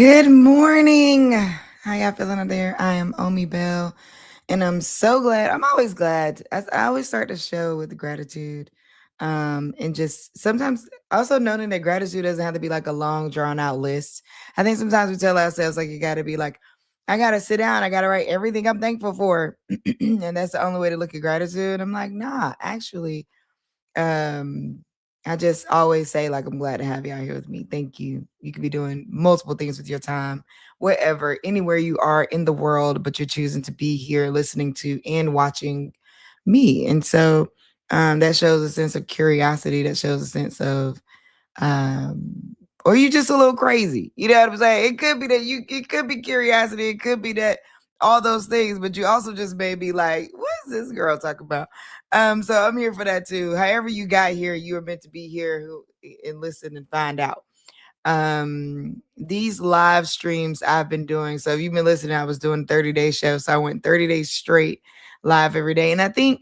Good morning. How y'all feeling out there? I am Omi Bell, and I'm so glad. I'm always glad. I always start the show with gratitude, and just sometimes also noting that gratitude doesn't have to be like a long, drawn out list. I think sometimes we tell ourselves like you got to be like, I got to sit down, I got to write everything I'm thankful for, and that's the only way to look at gratitude. I'm like, nah, actually, um, I just always say, like, I'm glad to have you out here with me. Thank you. You could be doing multiple things with your time, wherever, anywhere you are in the world, but you're choosing to be here listening to and watching me. And so that shows a sense of curiosity, that shows a sense of or you just a little crazy. You know what I'm saying? It could be that it could be curiosity, it could be that all those things, but you also just may be like, what is this girl talking about? So I'm here for that too. However you got here, you were meant to be here and listen and find out. These live streams I've been doing. So if you've been listening, I was doing 30-day shows. So I went 30 days straight live every day. And I think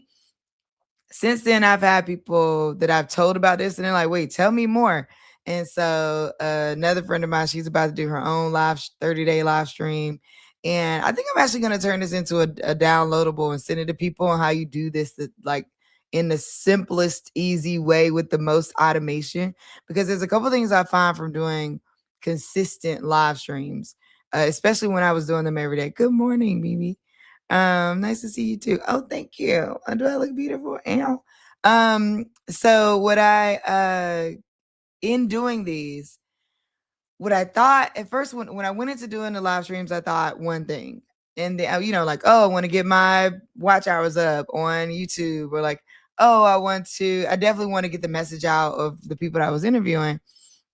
since then I've had people that I've told about this and they're like, wait, tell me more. And so another friend of mine, she's about to do her own 30-day live stream. And I think I'm actually going to turn this into a downloadable and send it to people on how you do this, like in the simplest, easy way with the most automation. Because there's a couple things I find from doing consistent live streams, especially when I was doing them every day. Good morning, Mimi. Nice to see you too. Oh, thank you. Do I look beautiful? Ow. So what I in doing these, what I thought at first when I went into doing the live streams, I thought one thing. And then like, oh, I want to get my watch hours up on YouTube, or like, oh, I definitely want to get the message out of the people that I was interviewing.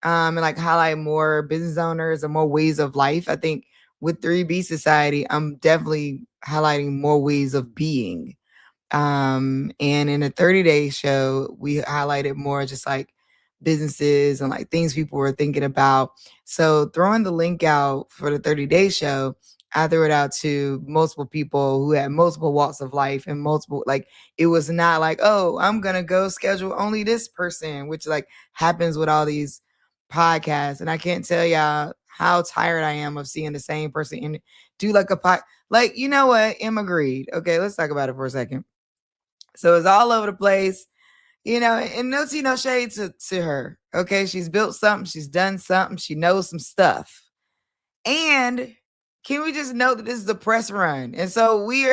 And like highlight more business owners and more ways of life. I think with 3B Society, I'm definitely highlighting more ways of being. And in a 30-day show, we highlighted more just like businesses and like things people were thinking about. So throwing the link out for the 30-day show, I threw it out to multiple people who had multiple walks of life and multiple, like, it was not like, oh, I'm going to go schedule only this person, which like happens with all these podcasts. And I can't tell y'all how tired I am of seeing the same person do like like, you know what? Em agreed. Okay, let's talk about it for a second. So it's all over the place, and no tea, no shade to her. Okay, she's built something, she's done something, she knows some stuff. And can we just note that this is a press run? And so we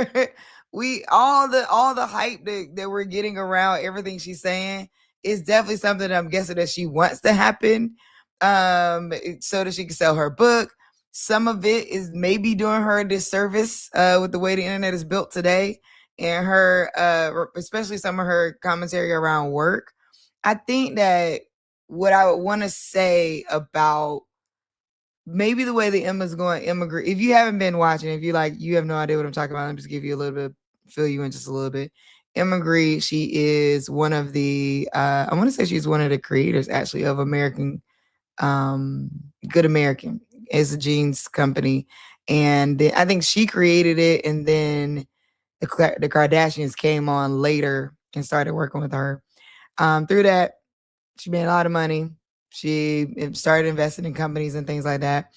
all the hype that we're getting around everything she's saying is definitely something that I'm guessing that she wants to happen, so that she can sell her book. Some of it is maybe doing her a disservice with the way the internet is built today, and her especially some of her commentary around work. I think that what I would want to say about maybe the way the Emma's going to immigrate. If you haven't been watching, if you have no idea what I'm talking about, let me just give you a little bit, fill you in just a little bit. Emma, she is one of the, I want to say she's one of the creators actually of Good American. It's a jeans company. And I think she created it, and then the Kardashians came on later and started working with her. Through that, she made a lot of money. She started investing in companies and things like that.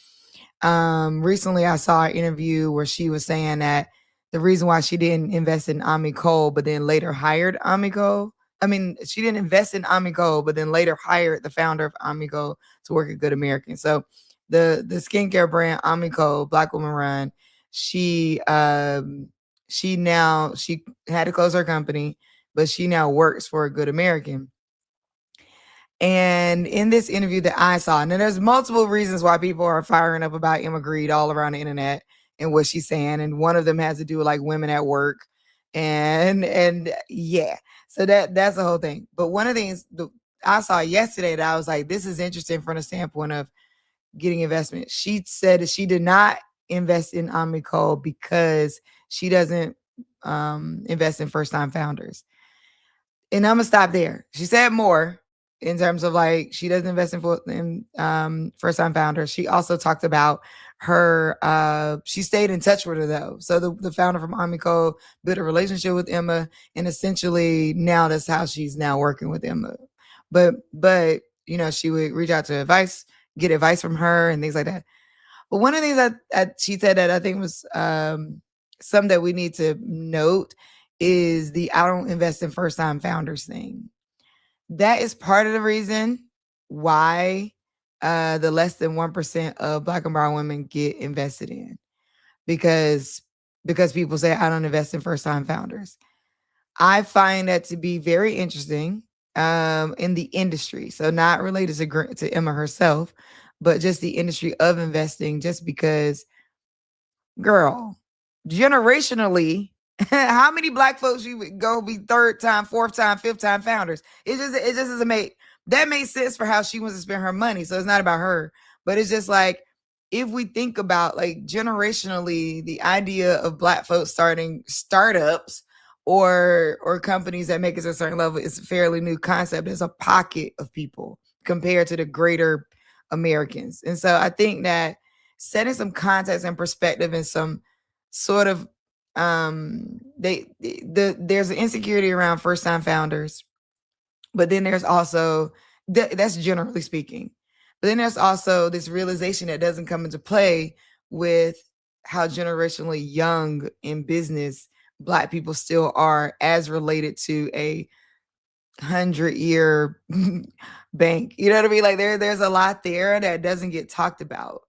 Recently, I saw an interview where she was saying that the reason why she didn't invest in Ami Cole, but then later hired Ami Cole. I mean, she didn't invest in Ami Cole, but then later hired the founder of Ami Cole to work at Good American. So the skincare brand Ami Cole, Black woman run, she had to close her company, but she now works for a Good American. And in this interview that I saw, and there's multiple reasons why people are firing up about Emma Grede all around the internet and what she's saying. And one of them has to do with like women at work. And yeah, so that's the whole thing. But one of the things I saw yesterday that I was like, this is interesting from the standpoint of getting investment. She said that she did not invest in Ami Cole because she doesn't invest in first-time founders. And I'm gonna stop there. She said more in terms of like she doesn't invest in first-time founders. She also talked about her. She stayed in touch with her though. So the founder from Ami Cole built a relationship with Emma, and essentially now that's how she's now working with Emma. But she would reach out to get advice from her and things like that. But one of the things that she said that I think was something that we need to note is the I don't invest in first time founders thing. That is part of the reason why the less than 1% of Black and brown women get invested in, because people say I don't invest in first time founders. I find that to be very interesting in the industry. So not related to Emma herself, but just the industry of investing. Just because, girl, generationally, how many black folks you would go be third time, fourth time, fifth time founders? It just doesn't make that makes sense for how she wants to spend her money. So it's not about her, but it's just like if we think about like generationally, the idea of black folks starting startups or companies that make it to a certain level is a fairly new concept. There's a pocket of people compared to the greater Americans. And so I think that setting some context and perspective and some sort of there's an insecurity around first time founders, but then there's also that's generally speaking, but then there's also this realization that doesn't come into play with how generationally young in business black people still are as related to a 100-year bank. You know what I mean? Like there's a lot there that doesn't get talked about.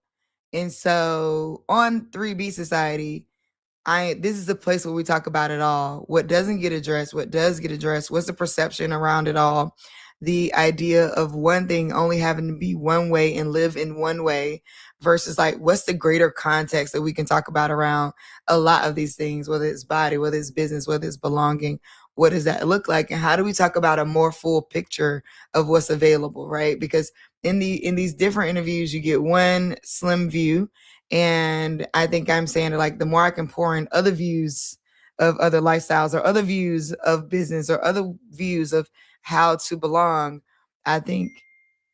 And so on 3B Society, this is the place where we talk about it all. What doesn't get addressed, what does get addressed, what's the perception around it all? The idea of one thing only having to be one way and live in one way versus like what's the greater context that we can talk about around a lot of these things, whether it's body, whether it's business, whether it's belonging. What does that look like? And how do we talk about a more full picture of what's available, right? Because in these different interviews, you get one slim view. And I think I'm saying that like the more I can pour in other views of other lifestyles or other views of business or other views of how to belong, I think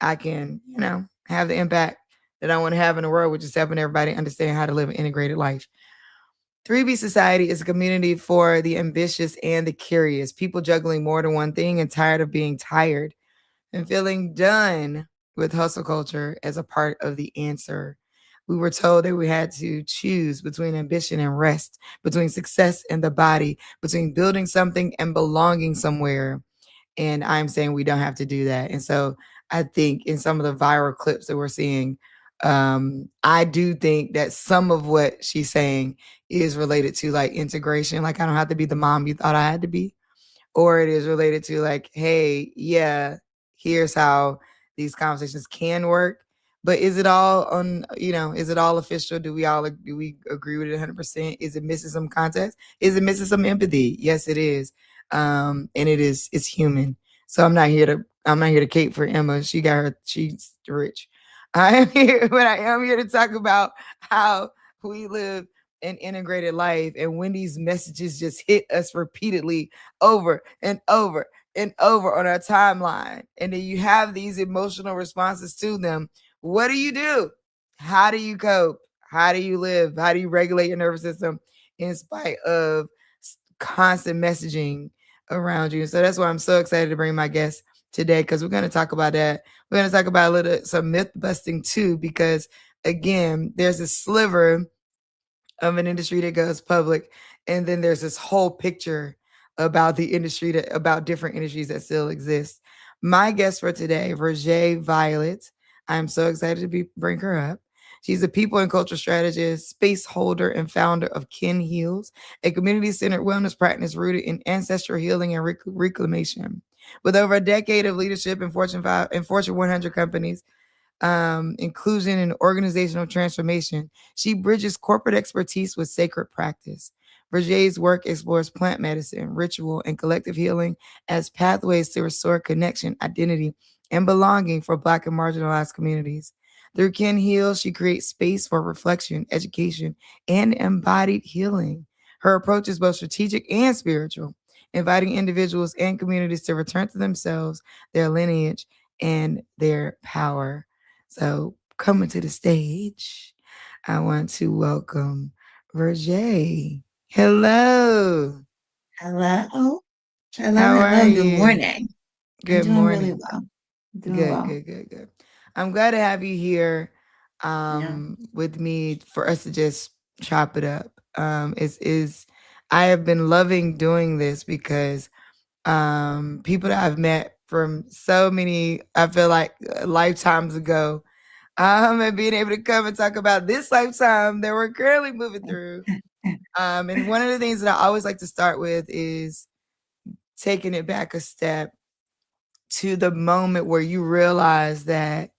I can, have the impact that I want to have in the world, which is helping everybody understand how to live an integrated life. 3B Society is a community for the ambitious and the curious, people juggling more than one thing and tired of being tired and feeling done with hustle culture as a part of the answer. We were told that we had to choose between ambition and rest, between success and the body, between building something and belonging somewhere. And I'm saying we don't have to do that. And so I think in some of the viral clips that we're seeing, I do think that some of what she's saying is related to like integration. Like, I don't have to be the mom you thought I had to be, or it is related to like, hey, yeah, here's how these conversations can work. But is it all on, is it all official? Do we agree with it 100%? Is it missing some context? Is it missing some empathy? Yes, it is. And it's human. So I'm not here to cape for Emma. She's rich. I am here, but I am here to talk about how we live an integrated life, and when these messages just hit us repeatedly over and over and over on our timeline, and then you have these emotional responses to them, what do? How do you cope? How do you live? How do you regulate your nervous system in spite of constant messaging around you? So that's why I'm so excited to bring my guest today, because we're going to talk about that. We're going to talk about some myth busting too, because again, there's a sliver of an industry that goes public, and then there's this whole picture about the industry about different industries that still exist. My guest for today, Verjay Violet. I'm so excited to bring her up. She's a people and culture strategist, space holder, and founder of Kin Heals, a community-centered wellness practice rooted in ancestral healing and reclamation. With over a decade of leadership in Fortune 100 companies, inclusion and organizational transformation, she bridges corporate expertise with sacred practice. Verjay's work explores plant medicine, ritual, and collective healing as pathways to restore connection, identity, and belonging for Black and marginalized communities. Through Kin Heal, she creates space for reflection, education, and embodied healing. Her approach is both strategic and spiritual, inviting individuals and communities to return to themselves, their lineage, and their power. So, coming to the stage, I want to welcome Verjay. Hello. Hello. Hello, How are hello. Good you? morning. I'm Good doing really morning. well. Doing Good, well. good, good, good. I'm glad to have you here. Yeah. with me for us to just chop it up. Is I have been loving doing this because people that I've met from so many, I feel like lifetimes ago, and being able to come and talk about this lifetime that we're currently moving through. And one of the things that I always like to start with is taking it back a step to the moment where you realize that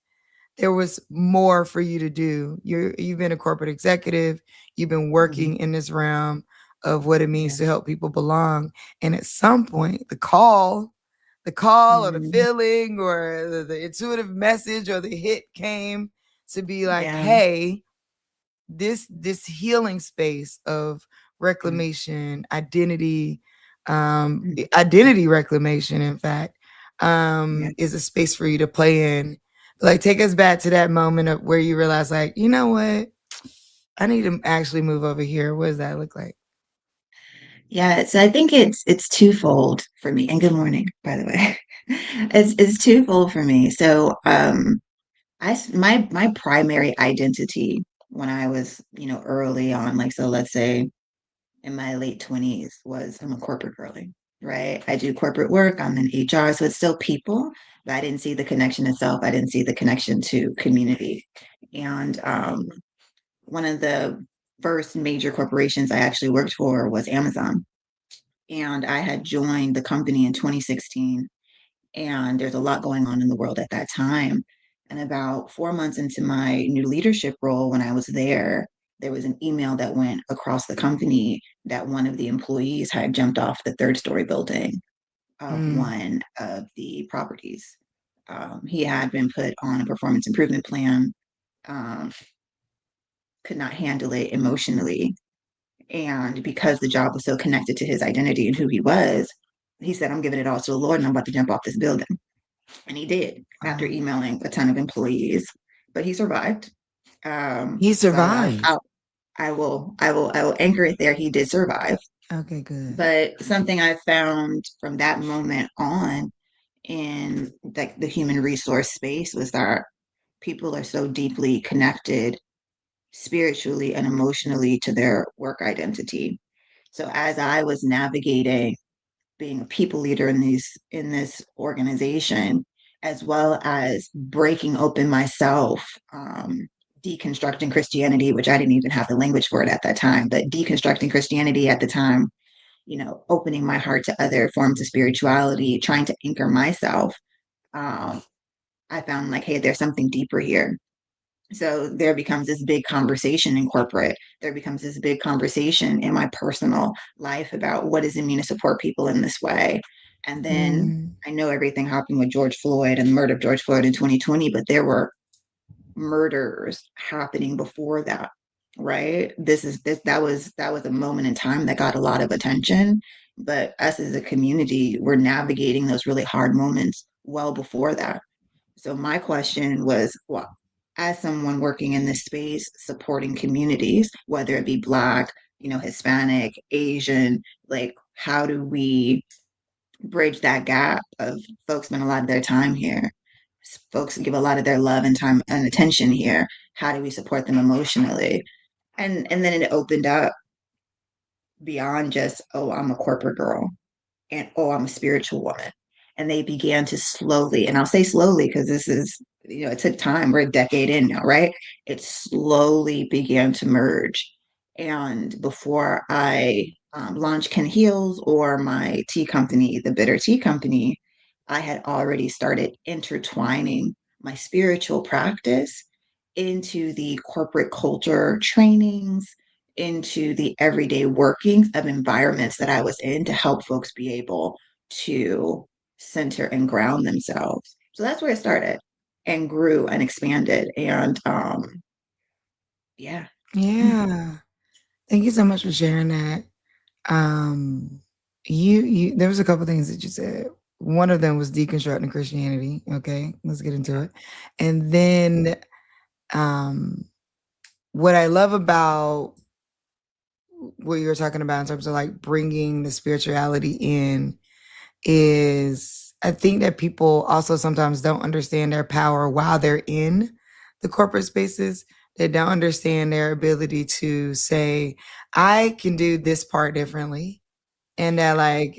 there was more for you to do. You've been a corporate executive, you've been Mhm. working in this realm of what it means Yeah. to help people belong. And at some point, the call or the Mhm. feeling or the intuitive message or the hit came to be like, Yeah. hey, this healing space of Mm. reclamation, Mm. identity reclamation, in fact, Yeah. is a space for you to play in. Like, take us back to that moment of where you realize, like, you know what, I need to actually move over here. What does that look like? Yeah, so I think it's twofold for me. And good morning, by the way. It's twofold for me. So, my primary identity when I was, early on, like so let's say in my late 20s was I'm a corporate girly, right? I do corporate work, I'm in HR, so it's still people, but I didn't see the connection itself. I didn't see the connection to community. And one of the first major corporations I actually worked for was Amazon. And I had joined the company in 2016. And there's a lot going on in the world at that time. And about 4 months into my new leadership role, when I was there was an email that went across the company that one of the employees had jumped off the third story building of Mm, one of the properties. He had been put on a performance improvement plan, um, could not handle it emotionally, and because the job was so connected to his identity and who he was, he said, I'm giving it all to the Lord and I'm about to jump off this building. And he did after wow. emailing a ton of employees, but he survived. He So survived. I will anchor it there. He did survive. Okay, good. But something I found from that moment on in like the human resource space was that people are so deeply connected spiritually and emotionally to their work identity. So as I was navigating being a people leader in this organization, as well as breaking open myself, deconstructing Christianity, which I didn't even have the language for it at that time, but deconstructing Christianity at the time, opening my heart to other forms of spirituality, trying to anchor myself. Um, I found like, hey, there's something deeper here. So there becomes this big conversation in corporate. There becomes this big conversation in my personal life about what does it mean to support people in this way. And then Mm, I know everything happened with George Floyd and the murder of George Floyd in 2020, but there were murders happening before that, right? That was a moment in time that got a lot of attention. But us as a community, we're navigating those really hard moments well before that. So my question was, well, as someone working in this space, supporting communities, whether it be Black, Hispanic, Asian, like how do we bridge that gap of folks spend a lot of their time here, folks give a lot of their love and time and attention here. How do we support them emotionally? And then it opened up beyond just, oh, I'm a corporate girl and oh, I'm a spiritual woman. And they began to slowly, and I'll say slowly because this is, it took time. We're a decade in now, right? It slowly began to merge. And before I launched Ken Heals or my tea company, the Bitter Tea Company, I had already started intertwining my spiritual practice into the corporate culture trainings, into the everyday workings of environments that I was in to help folks be able to center and ground themselves. So that's where it started and grew and expanded. And yeah. yeah. Thank you so much for sharing that. Um, you there was a couple things that you said. One of them was deconstructing Christianity. Okay, let's get into Yeah. it. And then um what I love about what you were talking about in terms of like bringing the spirituality in is I think that people also sometimes don't understand their power while they're in the corporate spaces that don't understand their ability to say, I can do this part differently. And that, like,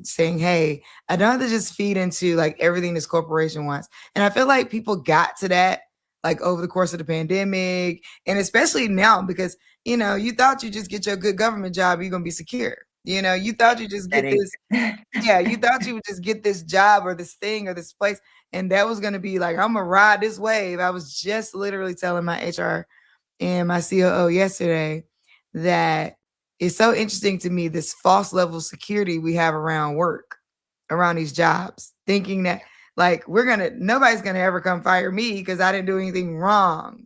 saying, hey, I don't have to just feed into like everything this corporation wants. And I feel like people got to that like over the course of the pandemic, and especially now because you thought you just get your good government job, you're gonna be secure. You thought you just get That this. Yeah, you thought you would just get this job or this thing or this place, and that was gonna be like, I'm gonna ride this wave. I was just literally telling my HR and my COO yesterday that it's so interesting to me, this false level of security we have around work, around these jobs, thinking that like nobody's gonna ever come fire me because I didn't do anything wrong,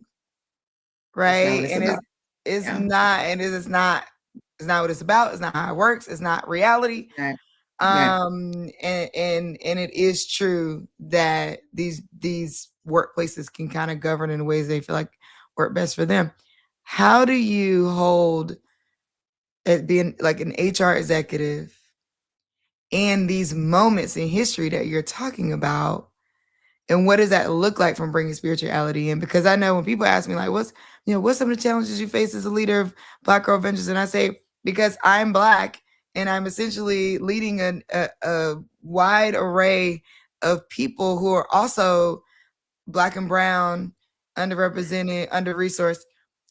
that's not right? what it's And about. it's Yeah. not, and it's not what it's about. It's not how it works. It's not reality. Right. Right. And it is true that these workplaces can kind of govern in ways they feel like work best for them. How do you hold at being like an HR executive and these moments in history that you're talking about? And what does that look like from bringing spirituality in? Because I know when people ask me like, what's some of the challenges you face as a leader of Black Girl Ventures? And I say, because I'm Black and I'm essentially leading a wide array of people who are also Black and brown, underrepresented, under resourced.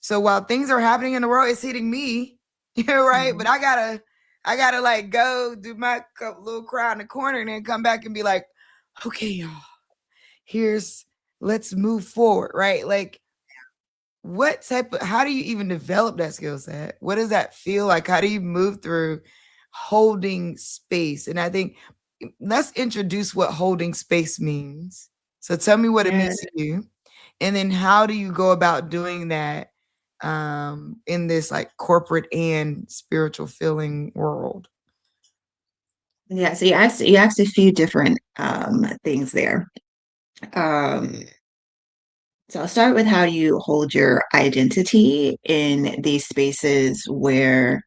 So while things are happening in the world, it's hitting me, you're right. But Mhm. I gotta like go do my little cry in the corner and then come back and be like, okay, y'all, here's let's move forward, right? Like, how do you even develop that skill set? What does that feel like? How do you move through holding space? And I think let's introduce what holding space means. So tell me what it Yeah. means to you. And then how do you go about doing that in this like corporate and spiritual feeling world? Yeah. So you asked a few different things there. Um, so I'll start with how you hold your identity in these spaces where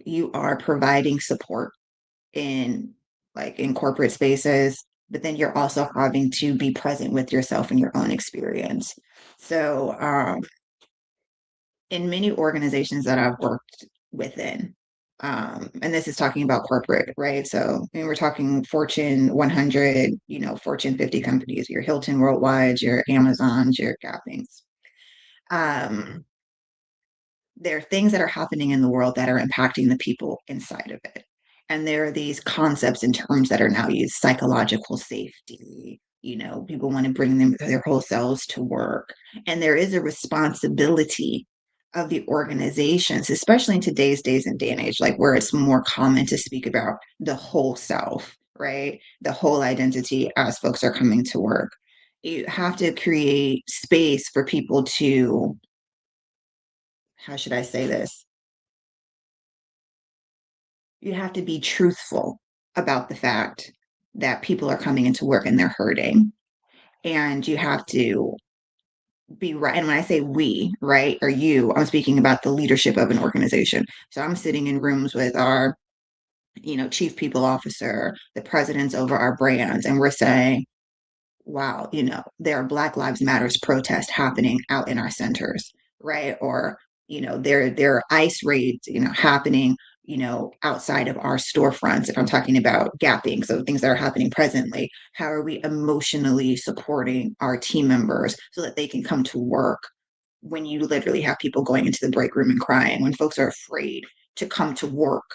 you are providing support in in corporate spaces, but then you're also having to be present with yourself and your own experience. So in many organizations that I've worked within, and this is talking about corporate, right? So we're talking Fortune 100, Fortune 50 companies, your Hilton Worldwide, your Amazons, your Gappings. Um, there are things that are happening in the world that are impacting the people inside of it. And there are these concepts and terms that are now used: psychological safety. People want to bring their whole selves to work. And there is a responsibility of the organizations, especially in today's days and day and age, like where it's more common to speak about the whole self, right? The whole identity as folks are coming to work. You have to create space for people to, how should I say this? You have to be truthful about the fact that people are coming into work and they're hurting. And you have to be right. And when I say we, right, or you, I'm speaking about the leadership of an organization. So I'm sitting in rooms with our, chief people officer, the presidents over our brands, and we're saying, wow, there are Black Lives Matters protests happening out in our centers, right? Or, there are ICE raids, happening, outside of our storefronts. If I'm talking about gapping, so things that are happening presently, how are we emotionally supporting our team members so that they can come to work when you literally have people going into the break room and crying, when folks are afraid to come to work,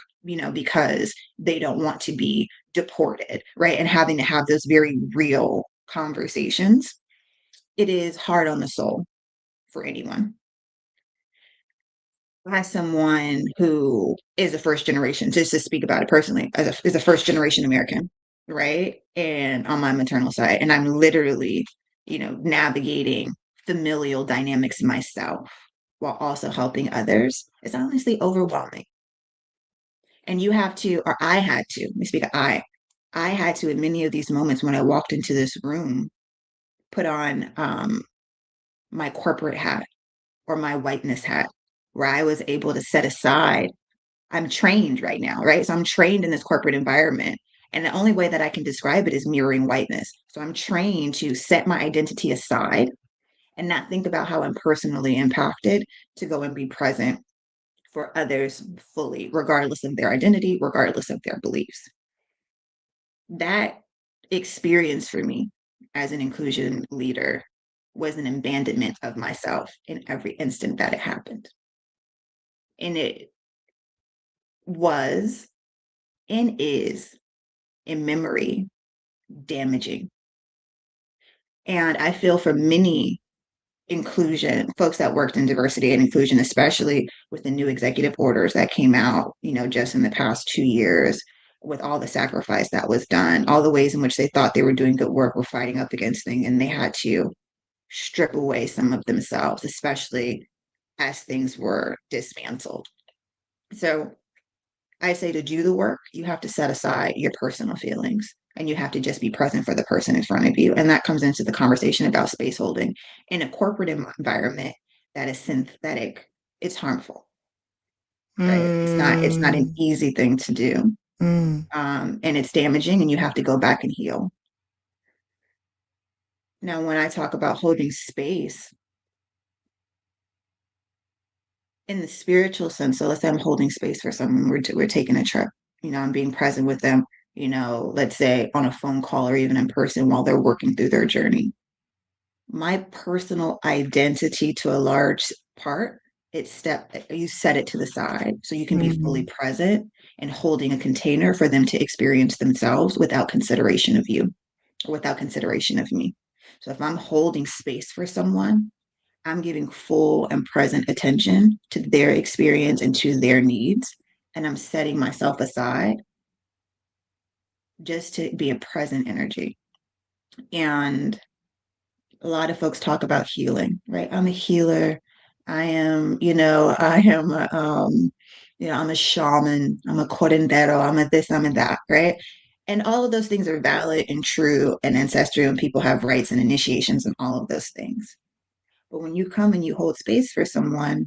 because they don't want to be deported, right? And having to have those very real conversations, it is hard on the soul for anyone. As someone who is a first generation, just to speak about it personally, as a first generation American, right? And on my maternal side, and I'm literally, navigating familial dynamics myself while also helping others, it's honestly overwhelming. And you have to, or I had to, let me speak of I had to, in many of these moments when I walked into this room, put on my corporate hat or my whiteness hat, where I was able to set aside. I'm trained right now, right? So I'm trained in this corporate environment. And the only way that I can describe it is mirroring whiteness. So I'm trained to set my identity aside and not think about how I'm personally impacted to go and be present for others fully, regardless of their identity, regardless of their beliefs. That experience for me as an inclusion leader was an abandonment of myself in every instant that it happened. And it was and is in memory damaging. And I feel for many inclusion folks that worked in diversity and inclusion, especially with the new executive orders that came out, just in the past 2 years, with all the sacrifice that was done, all the ways in which they thought they were doing good work, were fighting up against things, and they had to strip away some of themselves, especially as things were dismantled. So I say, to do the work, you have to set aside your personal feelings and you have to just be present for the person in front of you. And that comes into the conversation about space holding. In a corporate environment that is synthetic, it's harmful, right? It's not an Mm, easy thing to do. mm, And it's damaging, and you have to go back and heal. Now, when I talk about holding space in the spiritual sense, so let's say I'm holding space for someone, we're taking a trip, I'm being present with them, let's say on a phone call or even in person while they're working through their journey. My personal identity, to a large part, you set it to the side so you can be fully mm, present and holding a container for them to experience themselves without consideration of you or without consideration of me. So if I'm holding space for someone, I'm giving full and present attention to their experience and to their needs. And I'm setting myself aside just to be a present energy. And a lot of folks talk about healing, right? I'm a healer. I'm a shaman. I'm a curandero. I'm a this, I'm a that, right? And all of those things are valid and true and ancestral, and people have rights and initiations and all of those things. But when you come and you hold space for someone,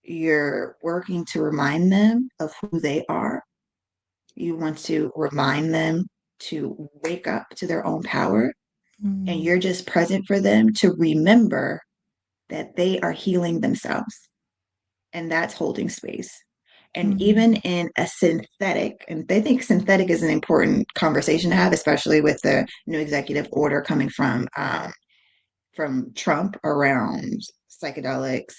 you're working to remind them of who they are. You want to remind them to wake up to their own power. And mm, you're just present for them to remember that they are healing themselves. And that's holding space. And even mm, in a synthetic, and they think synthetic is an important conversation to have, especially with the new executive order coming from Trump around psychedelics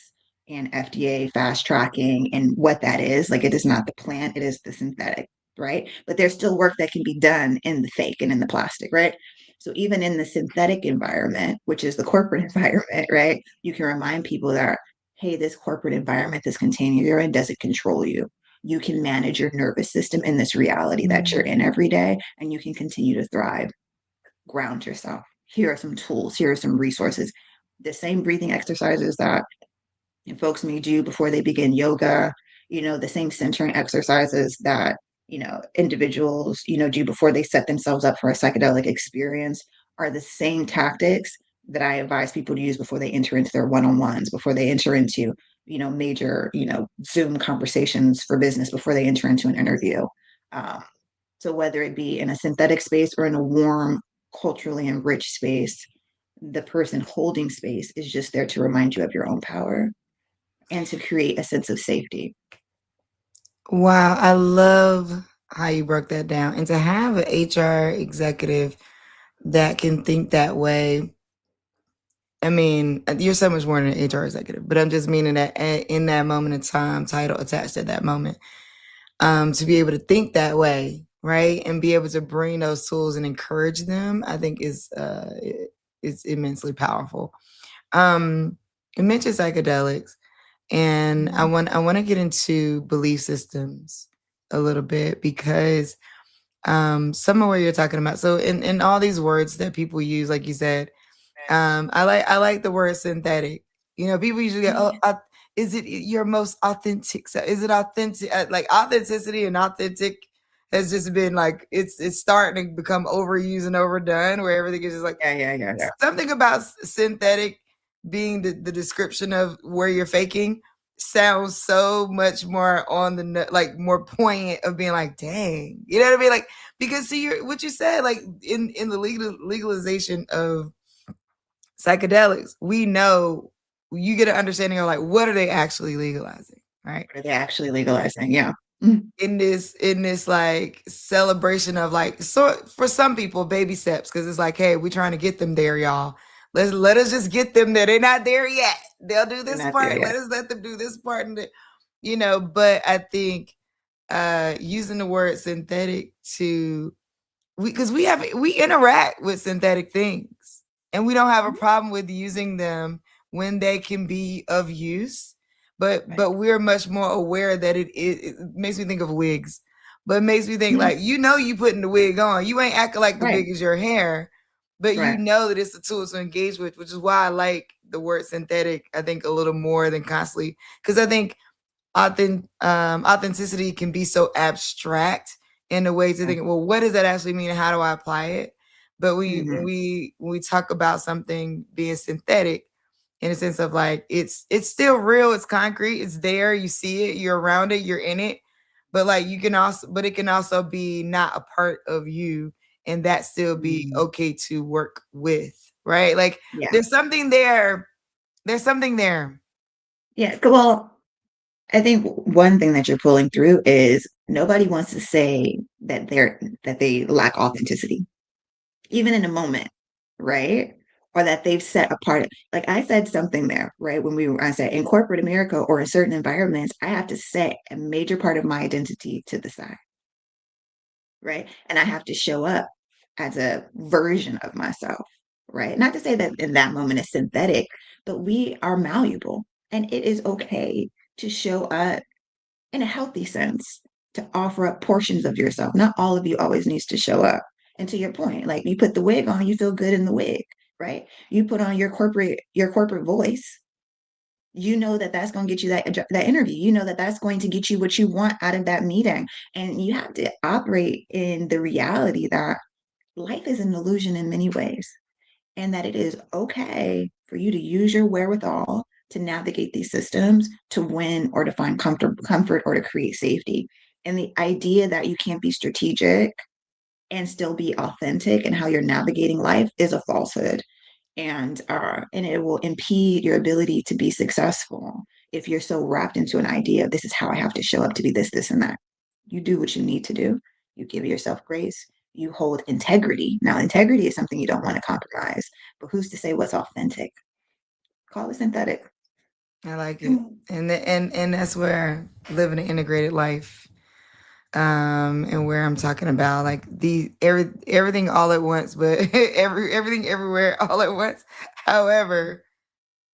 and FDA fast tracking and what that is. Like, it is not the plant, it is the synthetic, right? But there's still work that can be done in the fake and in the plastic, right? So even in the synthetic environment, which is the corporate environment, right? You can remind people that, hey, this corporate environment, this container you're in doesn't control you. You can manage your nervous system in this reality that you're mm, in every day, and you can continue to thrive. Ground yourself. Here are some tools, here are some resources. The same breathing exercises that folks may do before they begin yoga, the same centering exercises that, individuals, do before they set themselves up for a psychedelic experience, are the same tactics that I advise people to use before they enter into their one-on-ones, before they enter into, major, Zoom conversations for business, before they enter into an interview. Um, so whether it be in a synthetic space or in a warm, culturally enriched space, the person holding space is just there to remind you of your own power and to create a sense of safety. wow, I love how you broke that down. And to have an HR executive that can think that way, I mean, you're so much more than an HR executive, but I'm just meaning that in that moment in time, title attached at that moment, to be able to think that way, right, and be able to bring those tools and encourage them, I think is immensely powerful. You mentioned psychedelics, and I Mhm. want I want to get into belief systems a little bit because some of what you're talking about. So in all these words that people use, like you said, I like the word synthetic. People usually go, "Oh, is it your most authentic? Is it authentic? Like authenticity and authentic has just been like it's starting to become overused and overdone, where everything is just like Yeah, yeah, yeah, yeah. something about synthetic being the description of where you're faking sounds so much more on the like more poignant of being like, dang, you know what I mean? Like because see what you said, like in the legalization of Psychedelics, we know you get an understanding of like what are they actually legalizing, right? What are they actually legalizing? Yeah. Mm. In this like celebration of like, so for some people baby steps, because it's like, hey, we're trying to get them there, y'all. Let us just get them there. They're not there yet. They'll do They're this not there part. yet. Let them do this part, and but I think using the word synthetic to, we interact with synthetic things, and we don't have a Mhm. problem with using them when they can be of use, Right. but we're much more aware that it makes me think of wigs, but it makes me think Mhm. like, you putting the wig on, you ain't acting like the Right. wig is your hair, but you Right. know that it's a tool to engage with, which is why I like the word synthetic, I think, a little more than constantly, because I think authenticity can be so abstract in a way to Yeah. think, well, what does that actually mean and how do I apply it? But Hmm. when we talk about something being synthetic, in a sense of like, it's still real, it's concrete, it's there, you see it, you're around it, you're in it, but like but it can also be not a part of you, and that still be Hmm. okay to work with, right? Like Yeah. there's something there. There's something there. Yeah. Well, I think one thing that you're pulling through is nobody wants to say that they lack authenticity, even in a moment, right? Or that they've set apart. Like I said something there, right? I said in corporate America or in certain environments, I have to set a major part of my identity to the side, right? And I have to show up as a version of myself, right? Not to say that in that moment it's synthetic, but we are malleable and it is okay to show up in a healthy sense, to offer up portions of yourself. Not all of you always needs to show up. And to your point, like you put the wig on, you feel good in the wig, right? You put on your corporate voice, you know that that's going to get you that interview. You know that that's going to get you what you want out of that meeting. And you have to operate in the reality that life is an illusion in many ways, and that it is okay for you to use your wherewithal to navigate these systems to win or to find comfort or to create safety. And the idea that you can't be strategic and still be authentic in how you're navigating life is a falsehood. And it will impede your ability to be successful if you're so wrapped into an idea of this is how I have to show up to be this, and that. You do what you need to do. You give yourself grace. You hold integrity. Now, integrity is something you don't want to compromise, but who's to say what's authentic? Call it synthetic. I like it. And that's where living an integrated life, and where I'm talking about like everything all at once, but everything everywhere all at once. However,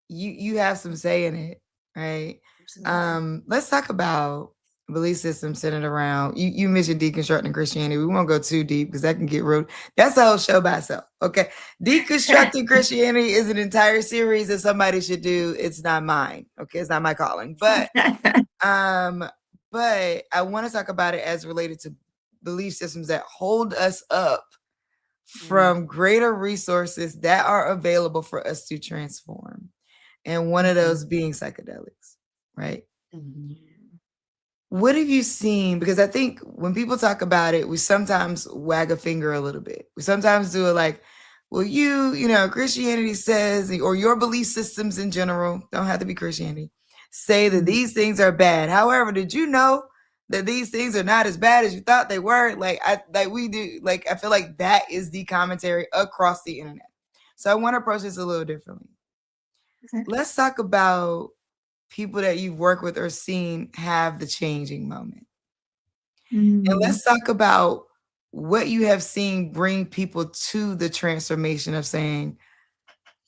you have some say in it, right? Absolutely. Let's talk about belief systems centered around, you mentioned deconstructing Christianity. We won't go too deep because that can get rude. That's a whole show by itself. Okay. Deconstructing Christianity is an entire series that somebody should do. It's not mine. Okay. It's not my calling. Um, but I want to talk about it as related to belief systems that hold us up Mm, from greater resources that are available for us to transform. And one of mhm, those being psychedelics, right? mhm, What have you seen? Because I think when people talk about it, we sometimes wag a finger a little bit. We sometimes do it like, well, Christianity says, or your belief systems in general, don't have to be Christianity, say that mhm. these things are bad. However, did you know that these things are not as bad as you thought they were? We do, like, I feel like that is the commentary across the internet. So I want to approach this a little differently. Okay. Let's talk about people that you've worked with or seen have the changing moment. And Mm, let's talk about what you have seen bring people to the transformation of saying,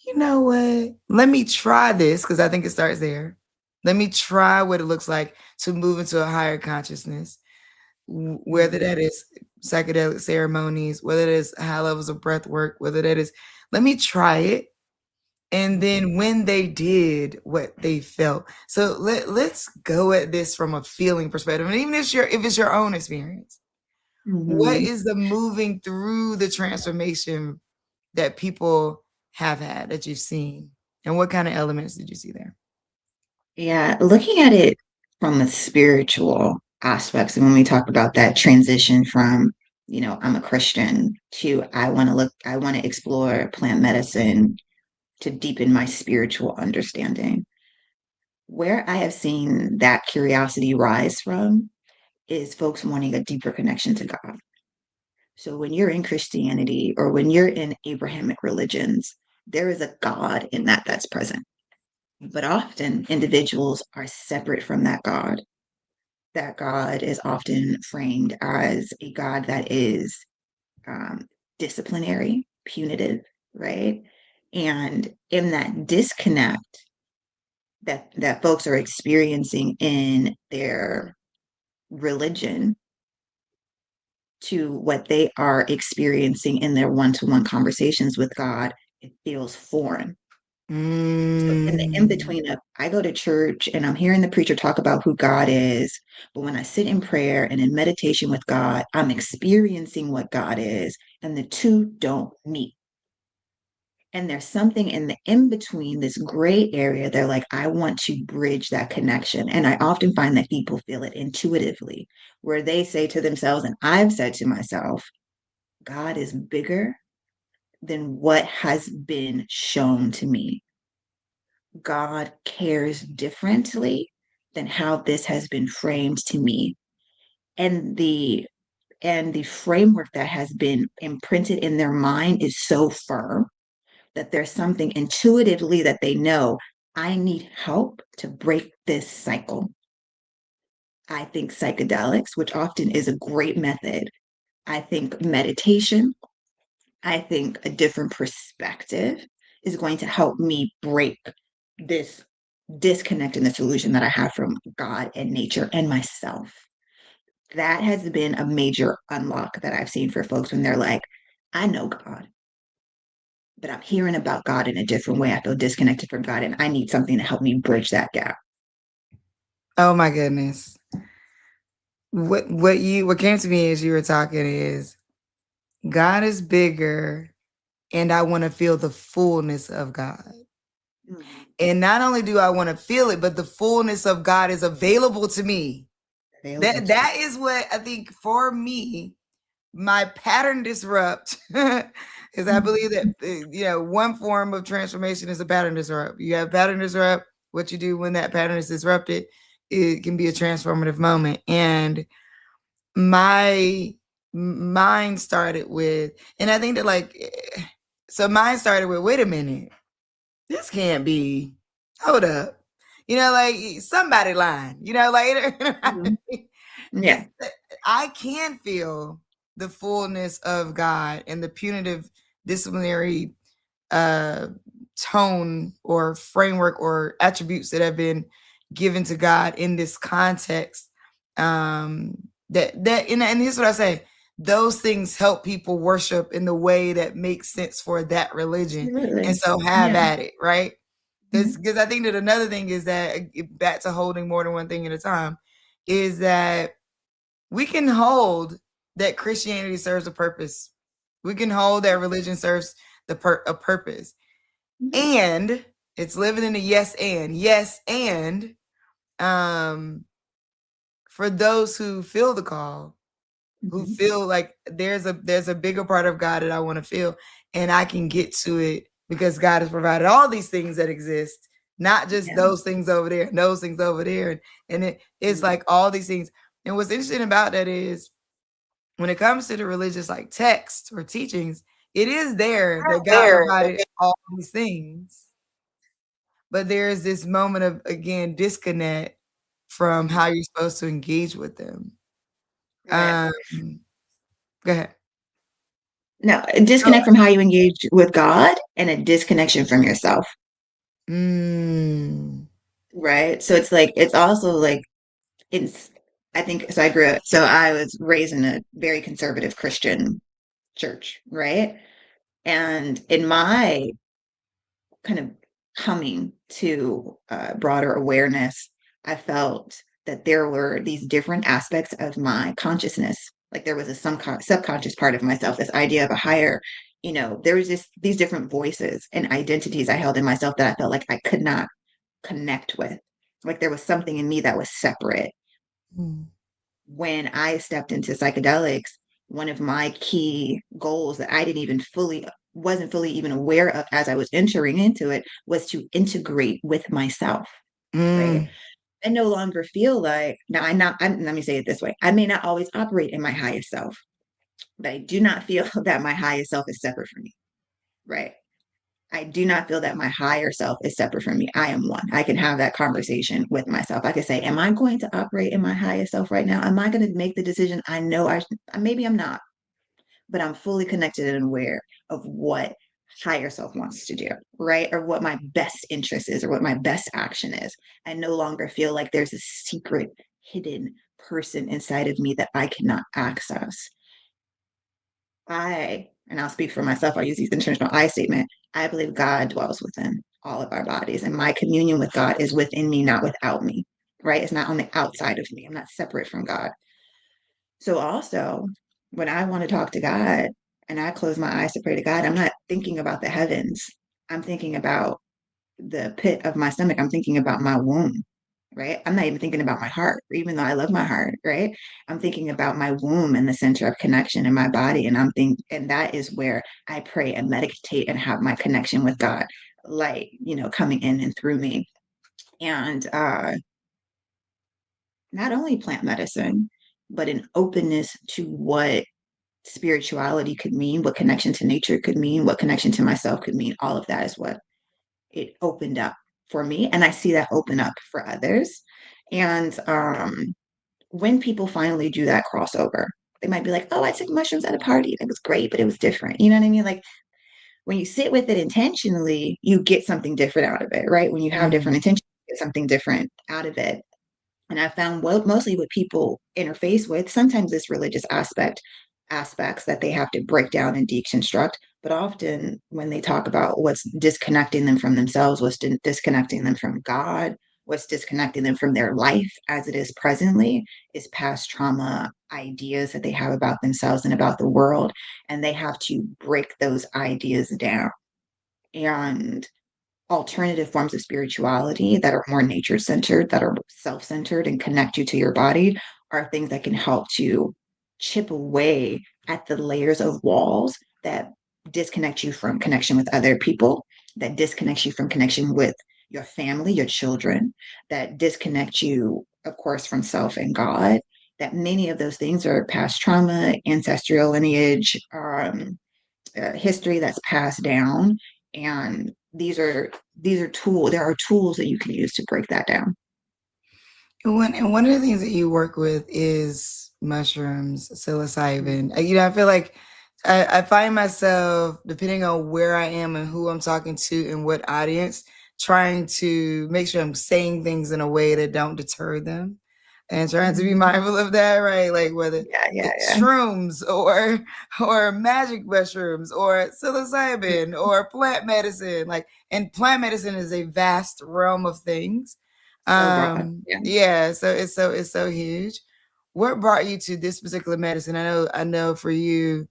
you know what, let me try this, because I think it starts there. Let me try what it looks like to move into a higher consciousness, whether mhm, that is psychedelic ceremonies, whether it is high levels of breath work, whether that is, let me try it. And mhm, then when they did what they felt. So let's go at this from a feeling perspective. And even if it's your own experience, what mhm. is the moving through the transformation that people have had that you've seen? And what kind of elements did you see there? Yeah, looking at it from a spiritual aspects, and when we talk about that transition from, I'm a Christian to I want to explore plant medicine to deepen my spiritual understanding. Where I have seen that curiosity rise from is folks wanting a deeper connection to God. So when you're in Christianity or when you're in Abrahamic religions, there is a God in that that's present. But often individuals are separate from that God. That God is often framed as a God that is um, disciplinary, punitive, right? And in that disconnect that folks are experiencing in their religion to what they are experiencing in their one-to-one conversations with God, it feels foreign. So in the in Mm. between of I go to church and I'm hearing the preacher talk about who God is, but when I sit in prayer and in meditation with God, I'm experiencing what God is, and the two don't meet. And there's something in the in between, this gray area. They're like, I want to bridge that connection. And I often find that people feel it intuitively, where they say to themselves, and I've said to myself, God is bigger than what has been shown to me. God cares differently than how this has been framed to me. And the framework that has been imprinted in their mind is so firm that there's something intuitively that they know I need help to break this cycle. I think psychedelics, which often is a great method, I think meditation, I think a different perspective is going to help me break this disconnect in this illusion that I have from God and nature and myself. That has been a major unlock that I've seen for folks when they're like, I know God, but I'm hearing about God in a different way. I feel disconnected from God, and I need something to help me bridge that gap. Oh my goodness. What came to me as you were talking is God is bigger and I want to feel the fullness of God. Mm, And not only do I want to feel it, but the fullness of God is available to me. available That to that me. is what I think for me, my pattern disrupt is I believe that Mhm. one form of transformation is a pattern disrupt. You have pattern disrupt. What you do when that pattern is disrupted, it can be a transformative moment. And my mind started with, and I think that so mine started with, wait a minute, this can't be, hold up, like somebody lying, Mhm. it's, Yeah. I can feel the fullness of God and the punitive disciplinary uh tone or framework or attributes that have been given to God in this context. And here's what I say: those things help people worship in the way that makes sense for that religion, and Absolutely. so have Yeah. at it, right? Mhm. Because I think that another thing is that back to holding more than one thing at a time is that we can hold that Christianity serves a purpose. We can hold that religion serves a purpose, Mhm. and it's living in a yes and um for those who feel the call, who Mhm. feel like there's a bigger part of God that I want to feel, and I can get to it because God has provided all these things that exist, not just Yeah. those things over there and those things over there, and it's Mhm. like all these things. And what's interesting about that is when it comes to the religious like texts or teachings, it is there that God There. provided all these things, but there is this moment of, again, disconnect from Mhm. how you're supposed to engage with them. Right. Um, go ahead. No, a Oh, disconnect from how you engage with God and a disconnection from yourself. mm, Right. So it's like, it's also like, it's, I think, so I grew up, so I was raised in a very conservative Christian church. Right. And in my kind of coming to broader awareness, I felt that there were these different aspects of my consciousness. Like there was a some subconscious part of myself, this idea of a higher, there was just these different voices and identities I held in myself that I felt like I could not connect with. Like there was something in me that was separate. mm, When I stepped into psychedelics, one of my key goals that I didn't even fully wasn't fully even aware of as I was entering into it was to integrate with myself, right? Mm, I no longer feel like now let me say it this way. I may not always operate in my highest self, but I do not feel that my highest self is separate from me, right? I do not feel that my higher self is separate from me. I am one. I can have that conversation with myself. I can say, am I going to operate in my highest self right now? Am I going to make the decision? I know maybe I'm not, but I'm fully connected and aware of what higher self wants to do, right? Or what my best interest is, or what my best action is. I no longer feel like there's a secret, hidden person inside of me that I cannot access. And I'll speak for myself, I'll use these intentional I statement. I believe God dwells within all of our bodies, and my communion with God is within me, not without me, right? It's not on the outside of me. I'm not separate from God. So also, when I want to talk to God and I close my eyes to pray to God, I'm not thinking about the heavens. I'm thinking about the pit of my stomach. I'm thinking about my womb, right? I'm not even thinking about my heart, even though I love my heart, right? I'm thinking about my womb and the center of connection in my body. And that is where I pray and meditate and have my connection with God, like, coming in and through me. And not only plant medicine, but an openness to what spirituality could mean, what connection to nature could mean, what connection to myself could mean. All of that is what it opened up for me. And I see that open up for others. And when people finally do that crossover, they might be like, oh, I took mushrooms at a party. It was great, but it was different. You know what I mean? Like when you sit with it intentionally, you get something different out of it, right? When you have different mm. intentions, you get something different out of it. And I found mostly what people interface with, sometimes it's religious aspects that they have to break down and deconstruct. But often when they talk about what's disconnecting them from themselves, what's disconnecting them from God, what's disconnecting them from their life as it is presently, is past trauma ideas that they have about themselves and about the world. And they have to break those ideas down. And alternative forms of spirituality that are more nature centered, that are self centered and connect you to your body are things that can help to chip away at the layers of walls that disconnect you from connection with other people, that disconnects you from connection with your family, your children, that disconnect you, of course, from self and God. That many of those things are past trauma, ancestral lineage, history that's passed down, and these are tools. There are tools that you can use to break that down. And one of the things that you work with is mushrooms, psilocybin. I feel like I find myself, depending on where I am and who I'm talking to and what audience, trying to make sure I'm saying things in a way that don't deter them and trying to be Mm-hmm. mindful of that, right? Like whether Yeah, yeah, it's yeah. shrooms or magic mushrooms or psilocybin or plant medicine. Like, and plant medicine is a vast realm of things. So broad. Yeah. Yeah, so it's so huge. What brought you to this particular medicine? I know for you,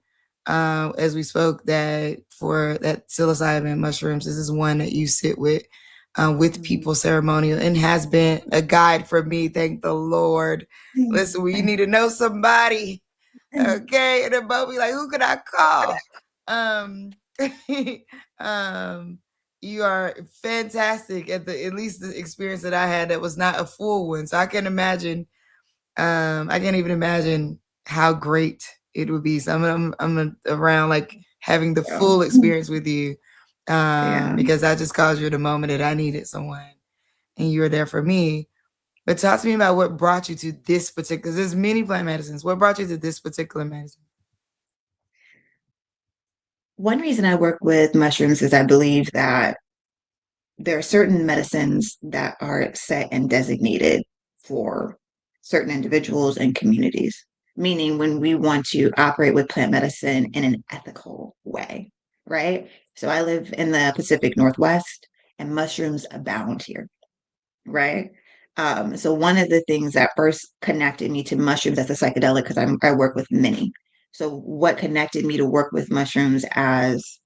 as we spoke, that for that psilocybin mushrooms, this is one that you sit with Mm-hmm. people ceremonial and has been a guide for me. Thank the Lord. Listen, when you need to know somebody, okay, and then Bo be like, who could I call? Um, um, you are fantastic at least the experience that I had that was not a full one. So I can imagine. I can't even imagine how great it would be. So I'm around like having the So, full experience with you, yeah. because I just caused you the moment that I needed someone, and you were there for me. But talk to me about what brought you to this particular. Because there's many plant medicines. What brought you to this particular medicine? One reason I work with mushrooms is I believe that there are certain medicines that are set and designated for certain individuals and communities, meaning when we want to operate with plant medicine in an ethical way, right? So I live in the Pacific Northwest and mushrooms abound here, right? So one of the things that first connected me to mushrooms as a psychedelic, because I work with many. So what connected me to work with mushrooms as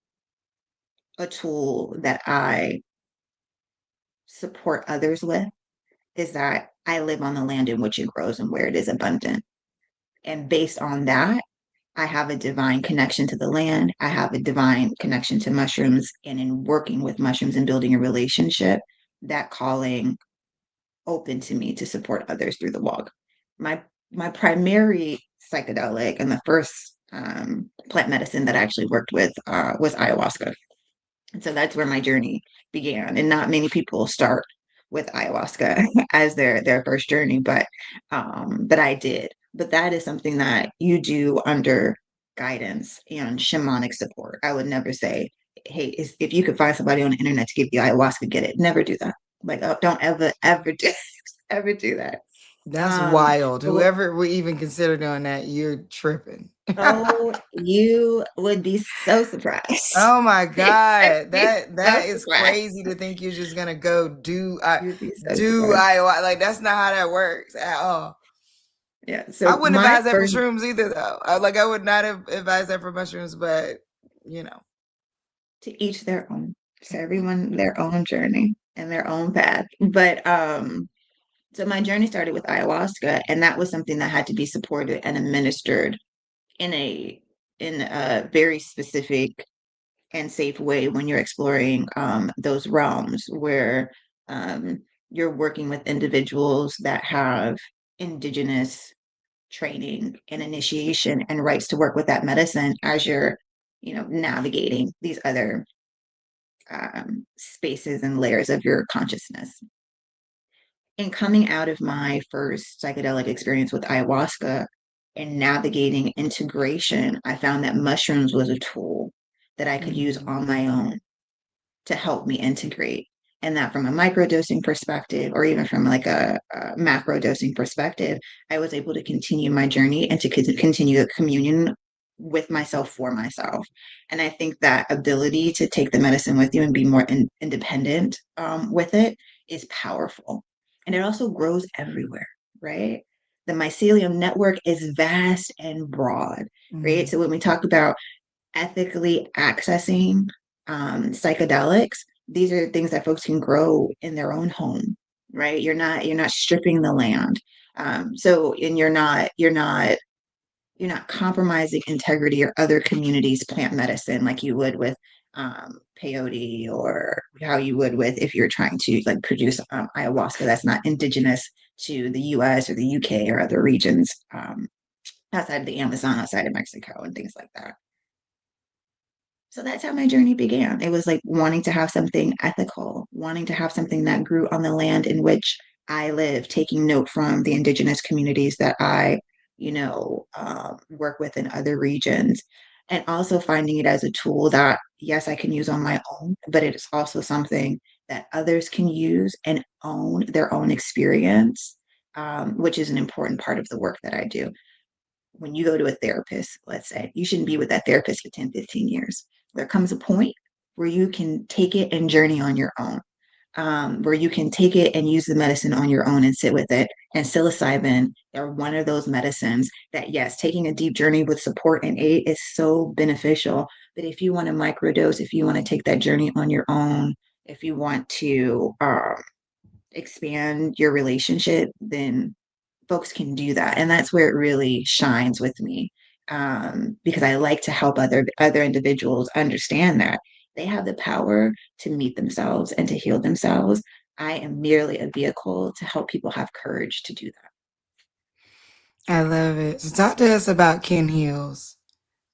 a tool that I support others with is that I live on the land in which it grows and where it is abundant. And based on that, I have a divine connection to the land. I have a divine connection to mushrooms. And in working with mushrooms and building a relationship, that calling open to me to support others through the walk. My my primary psychedelic and the first plant medicine that I actually worked with was ayahuasca. And so that's where my journey began. And not many people start with ayahuasca as their first journey, but I did. But that is something that you do under guidance and shamanic support. I would never say, hey, if you could find somebody on the internet to give you ayahuasca, get it. Never do that. Like, oh, don't ever do ever do that. That's Um, wild. but what, Whoever would even consider doing that, you're tripping. oh, you would be so surprised. Oh my You'd god, be so that is surprised. crazy to think you're just gonna go You'd be so do surprised. IOI. Like that's not how that works at all. Yeah. I So wouldn't my advise that for first shrooms either, though. I would not have advised that for mushrooms, but you know. to each their own. So everyone their own journey and their own path. But so my journey started with ayahuasca, and that was something that had to be supported and administered in a very specific and safe way when you're exploring those realms where um, you're working with individuals that have indigenous training and initiation and rights to work with that medicine as you're, navigating these other spaces and layers of your consciousness. And coming out of my first psychedelic experience with ayahuasca and navigating integration, I found that mushrooms was a tool that I could use Mhm. on my own to help me integrate. And that from a micro dosing perspective, or even from like a macro dosing perspective, I was able to continue my journey and to continue the communion with myself for myself. And I think that ability to take the medicine with you and be more independent with it is powerful. And it also grows everywhere, right? The mycelium network is vast and broad, right? Mhm. So when we talk about ethically accessing psychedelics, these are things that folks can grow in their own home, right? You're not stripping the land. And you're not compromising integrity or other communities' plant medicine like you would with peyote, or how you would with if you're trying to like produce ayahuasca that's not indigenous to the US or the UK or other regions outside of the Amazon, outside of Mexico, and things like that. So that's how my journey began. It was like wanting to have something ethical, wanting to have something that grew on the land in which I live, taking note from the indigenous communities that I, work with in other regions, and also finding it as a tool that, yes, I can use on my own, but it is also something that others can use and own their own experience, which is an important part of the work that I do. When you go to a therapist, let's say, you shouldn't be with that therapist for 10, 15 years. There comes a point where you can take it and journey on your own, where you can take it and use the medicine on your own and sit with it. And psilocybin are one of those medicines that, yes, taking a deep journey with support and aid is so beneficial. But if you want to microdose, if you want to take that journey on your own, if you want to expand your relationship, then folks can do that. And that's where it really shines with me, because I like to help other individuals understand that they have the power to meet themselves and to heal themselves. I am merely a vehicle to help people have courage to do that. I love it. So talk to us about Ken Hills.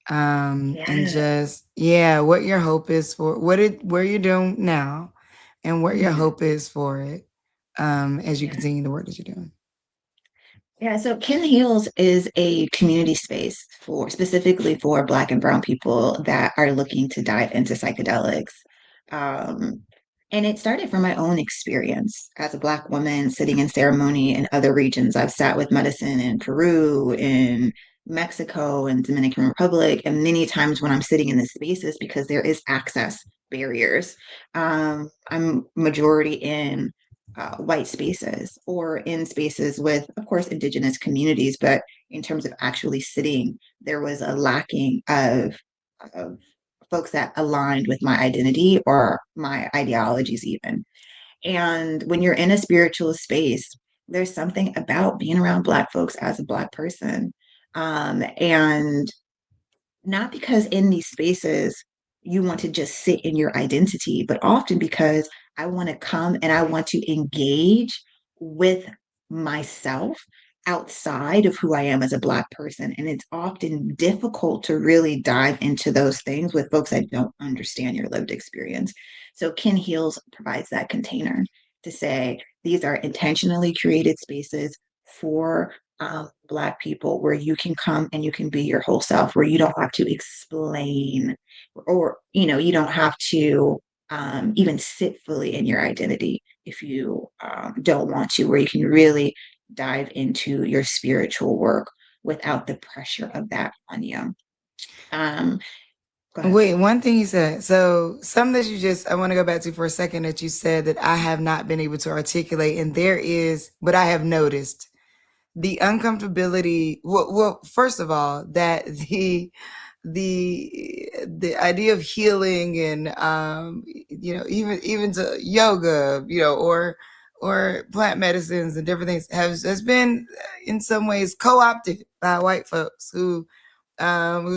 And Yeah. just yeah, what your hope is for where you're doing now and what your Mhm. hope is for it as you Yeah. continue the work that you're doing. Yeah, so Kin Heals is a community space for specifically for Black and Brown people that are looking to dive into psychedelics. Um, and it started from my own experience as a Black woman sitting in ceremony in other regions. I've sat with medicine in Peru, in Mexico, and Dominican Republic, and many times when I'm sitting in the spaces because there is access barriers. I'm majority in white spaces or in spaces with, of course, indigenous communities, but in terms of actually sitting, there was a lacking of folks that aligned with my identity or my ideologies, even. And when you're in a spiritual space, there's something about being around Black folks as a Black person. And not because in these spaces you want to just sit in your identity, but often because I want to come and I want to engage with myself outside of who I am as a Black person. And it's often difficult to really dive into those things with folks that don't understand your lived experience. So Ken Heals provides that container to say these are intentionally created spaces for Black people where you can come and you can be your whole self, where you don't have to explain, or you don't have to even sit fully in your identity if you don't want to, where you can really dive into your spiritual work without the pressure of that on you. um Go ahead. Wait, one thing you said. So, something that you just, I want to go back to for a second that you said that I have not been able to articulate. And there is, but I have noticed the uncomfortability. Well, first of all, that the idea of healing and even to yoga, or plant medicines and different things has been in some ways co-opted by white folks who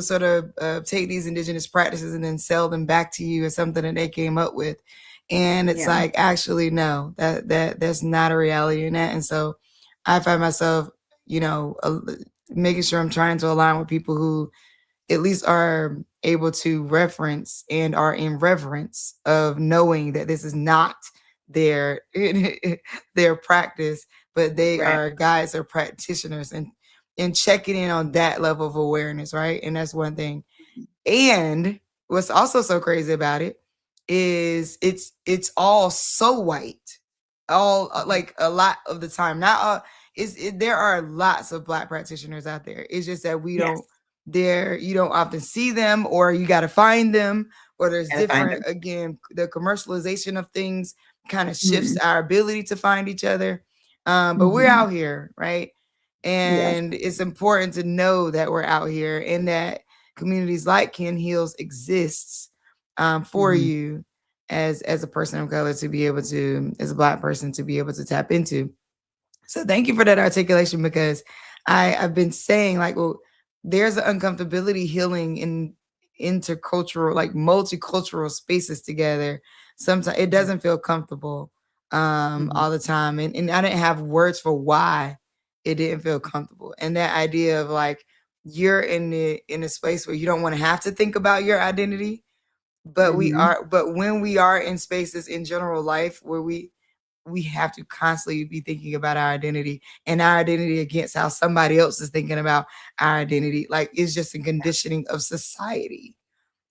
sort of take these indigenous practices and then sell them back to you as something that they came up with. And it's Yeah. like, actually, no, that's not a reality in that. And so I find myself, you know, making sure I'm trying to align with people who at least are able to reference and are in reverence of knowing that this is not their their practice, but they Right. are guides or practitioners, and checking in on that level of awareness, right? And that's one thing. And what's also so crazy about it is it's all so white, all Mhm. like a lot of the time. Not there are lots of Black practitioners out there. It's just that we Yes. don't there you don't often see them, or you got to find them, or there's Gotta find different, them. again, the commercialization of things kind of shifts Mhm. our ability to find each other. But we're Mhm. out here, right? Yes. And it's important to know that we're out here and that communities like Ken Heals exists for Mhm. you as a person of color to be able to, as a Black person, to be able to tap into. So thank you for that articulation, because I've been saying, like, well, there's an uncomfortability healing in intercultural, like multicultural spaces together. Sometimes it Mhm. doesn't feel comfortable Mhm. all the time. And I didn't have words for why it didn't feel comfortable. And that idea of like you're in a space where you don't want to have to think about your identity, Mhm. but when we are in spaces in general life where we have to constantly be thinking about our identity and our identity against how somebody else is thinking about our identity. Like, it's just a conditioning of society.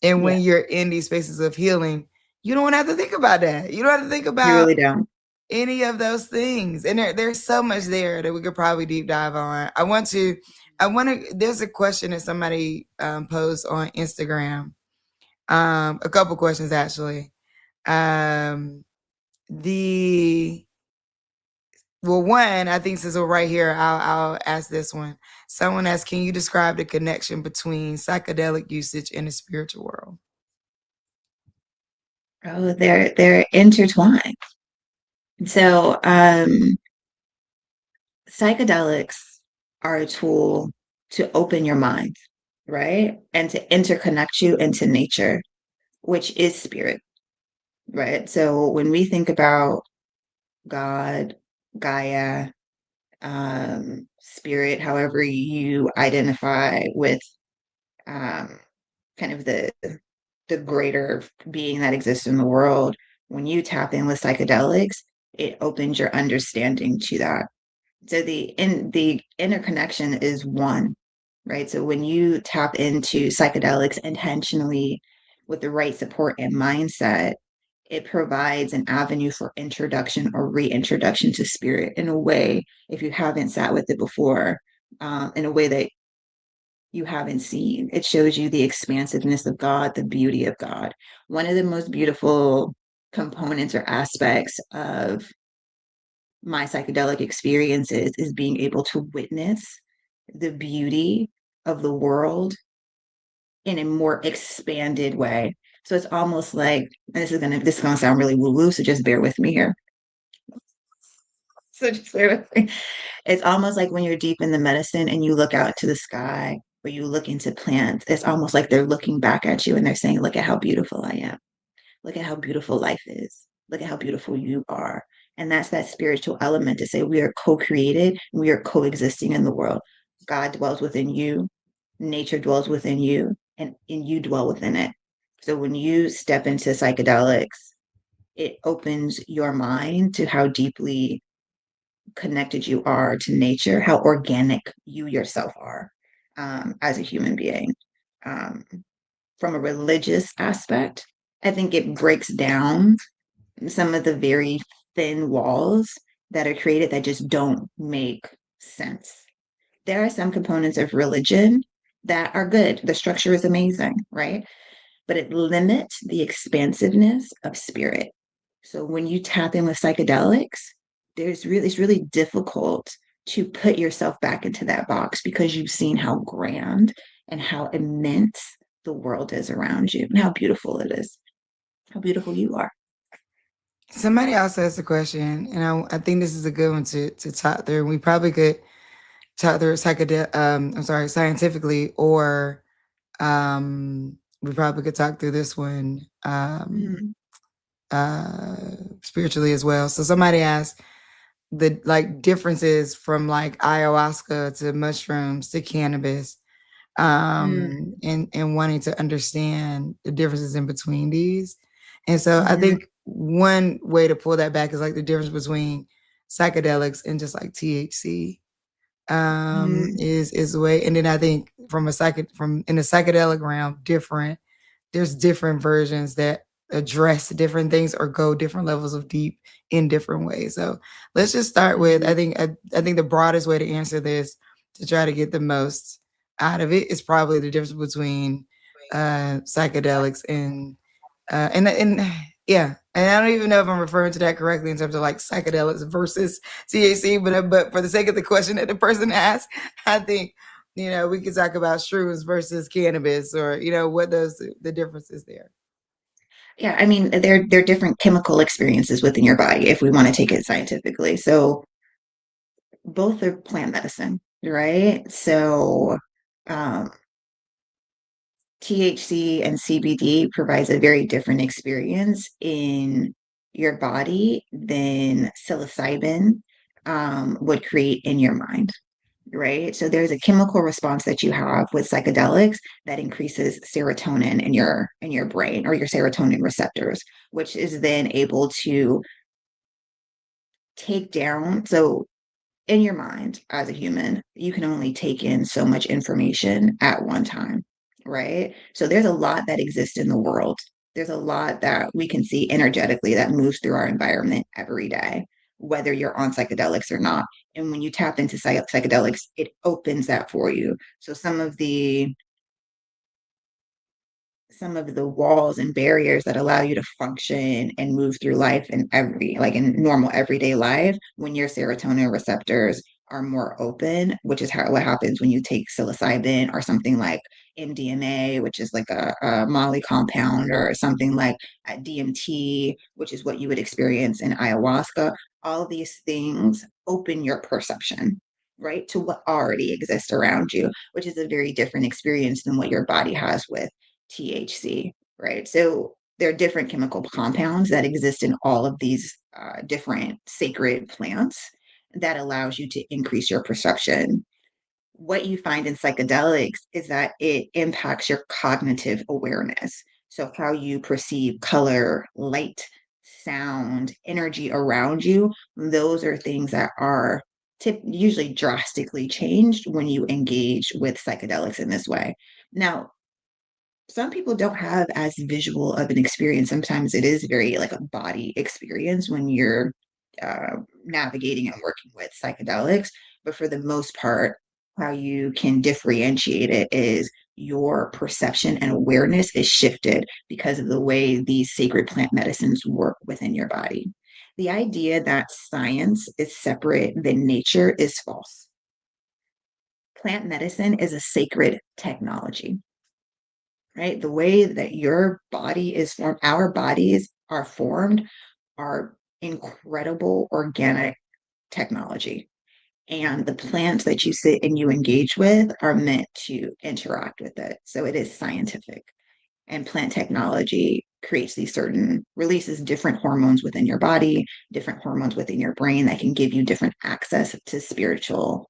And when Yeah. you're in these spaces of healing, you don't have to think about that. You don't have to think You about really don't. any of those things. And there's so much there that we could probably deep dive on. There's a question that somebody posed on Instagram. A couple questions actually. Um, the Well, one, I think since we're right here, I'll ask this one. Someone asked, "Can you describe the connection between psychedelic usage and the spiritual world?" Oh, they're intertwined. So, psychedelics are a tool to open your mind, right? And to interconnect you into nature, which is spirit, right? So when we think about God, Gaia, spirit, however you identify with um, kind of the greater being that exists in the world, when you tap in with psychedelics, it opens your understanding to that. So the interconnection is one, right? So when you tap into psychedelics intentionally with the right support and mindset, it provides an avenue for introduction or reintroduction to spirit in a way, if you haven't sat with it before, in a way that you haven't seen. It shows you the expansiveness of God, the beauty of God. One of the most beautiful components or aspects of my psychedelic experiences is being able to witness the beauty of the world in a more expanded way. So it's almost like, and this is gonna sound really woo-woo, so just bear with me here. So just bear with me. It's almost like when you're deep in the medicine and you look out to the sky When you look into plants, it's almost like they're looking back at you and they're saying, look at how beautiful I am. Look at how beautiful life is. Look at how beautiful you are. And that's that spiritual element to say we are co created, we are coexisting in the world. God dwells within you, nature dwells within you, and you dwell within it. So when you step into psychedelics, it opens your mind to how deeply connected you are to nature, how organic you yourself are as a human being. Um, from a religious aspect, I think it breaks down some of the very thin walls that are created that just don't make sense. There are some components of religion that are good. The structure is amazing, right? But it limits the expansiveness of spirit. So when you tap in with psychedelics, it's really difficult to put yourself back into that box because you've seen how grand and how immense the world is around you and how beautiful it is, how beautiful you are. Somebody else asked a question, and I think this is a good one to talk through. We probably could talk through I'm sorry, scientifically, or we probably could talk through this one Mhm. uh, spiritually as well. So somebody asked the like differences from like ayahuasca to mushrooms to cannabis, Mm, and wanting to understand the differences in between these. And so I mhm, think one way to pull that back is like the difference between psychedelics and just like THC, mm, is the way. And then I think from in the psychedelic realm, there's different versions that address different things or go different levels of deep in different ways. So let's just start with, mhm, I think the broadest way to answer this to try to get the most out of it is probably the difference between psychedelics and yeah, and I don't even know if I'm referring to that correctly in terms of like psychedelics versus THC, but for the sake of the question that the person asked, I think we could talk about shrooms versus cannabis, or what those the differences there. yeah, I mean, they're different chemical experiences within your body if we want to take it scientifically. So both are plant medicine, right? So um, THC and CBD provides a very different experience in your body than psilocybin would create in your mind, right? So there's a chemical response that you have with psychedelics that increases serotonin in your brain or your serotonin receptors, which is then able to take down. So in your mind as a human, you can only take in so much information at one time, right? So there's a lot that exists in the world. There's a lot that we can see energetically that moves through our environment every day, whether you're on psychedelics or not. And when you tap into psychedelics, it opens that for you. So some of the walls and barriers that allow you to function and move through life in like in normal everyday life when your serotonin receptors are more open, which is what happens when you take psilocybin or something like MDMA, which is like a Molly compound, or something like DMT, which is what you would experience in ayahuasca. All of these things open your perception, right, to what already exists around you, which is a very different experience than what your body has with THC, right? So there are different chemical compounds that exist in all of these different sacred plants that allows you to increase your perception. What you find in psychedelics is that it impacts your cognitive awareness. So how you perceive color, light, sound, energy around you, those are things that are usually drastically changed when you engage with psychedelics in this way. Now, some people don't have as visual of an experience. Sometimes it is very like a body experience when you're navigating and working with psychedelics. But for the most part, how you can differentiate it is your perception and awareness is shifted because of the way these sacred plant medicines work within your body. The idea that science is separate than nature is false. Plant medicine is a sacred technology, right? The way that your body is formed, our bodies are formed, are incredible organic technology. and the plants that you sit and you engage with are meant to interact with it. So it is scientific. And plant technology creates these certain releases different hormones within your body, different hormones within your brain that can give you different access to spiritual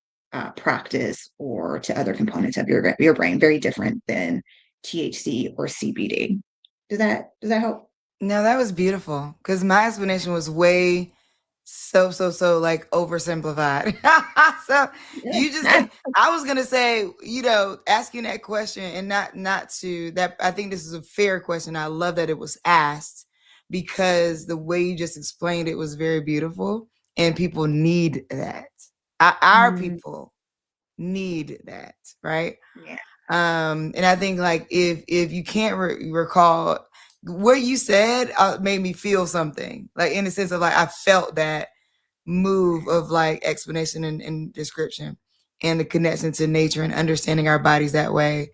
practice or to other components of your brain, very different than THC or CBD. Does that help? No, that was beautiful because my explanation was way so like oversimplified. So you just Yeah. I was gonna say, asking that question and not to that. I think this is a fair question. I love that it was asked because the way you just explained it was very beautiful, and people need that. Our Mm, people need that, right? yeah. And I think like if you can't recall what you said, made me feel something like in the sense of like I felt that move of like explanation and description and the connection to nature and understanding our bodies that way.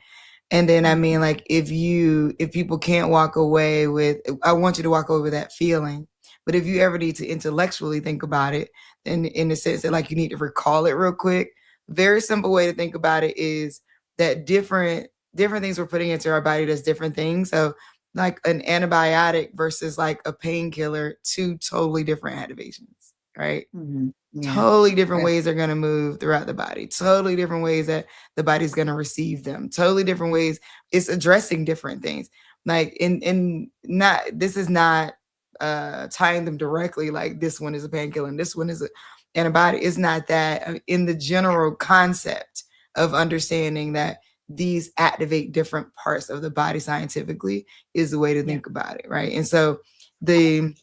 And then I mean, Mhm. like if people can't walk away with, I want you to walk away with that feeling. But if you ever need to intellectually think about it, in the sense that like you need to recall it real quick, very simple way to think about it is that different things we're putting into our body does different things. So like an antibiotic versus like a painkiller, two totally different activations, right? Yeah. Totally different Right. ways they're going to move throughout the body, totally different ways that the body's going to receive them, totally different ways it's addressing different things, like in not, this is not tying them directly like this one is a painkiller and this one is a antibiotic. It's not that. In the general concept of understanding that these activate different parts of the body scientifically is the way to Yeah. think about it, right? And so the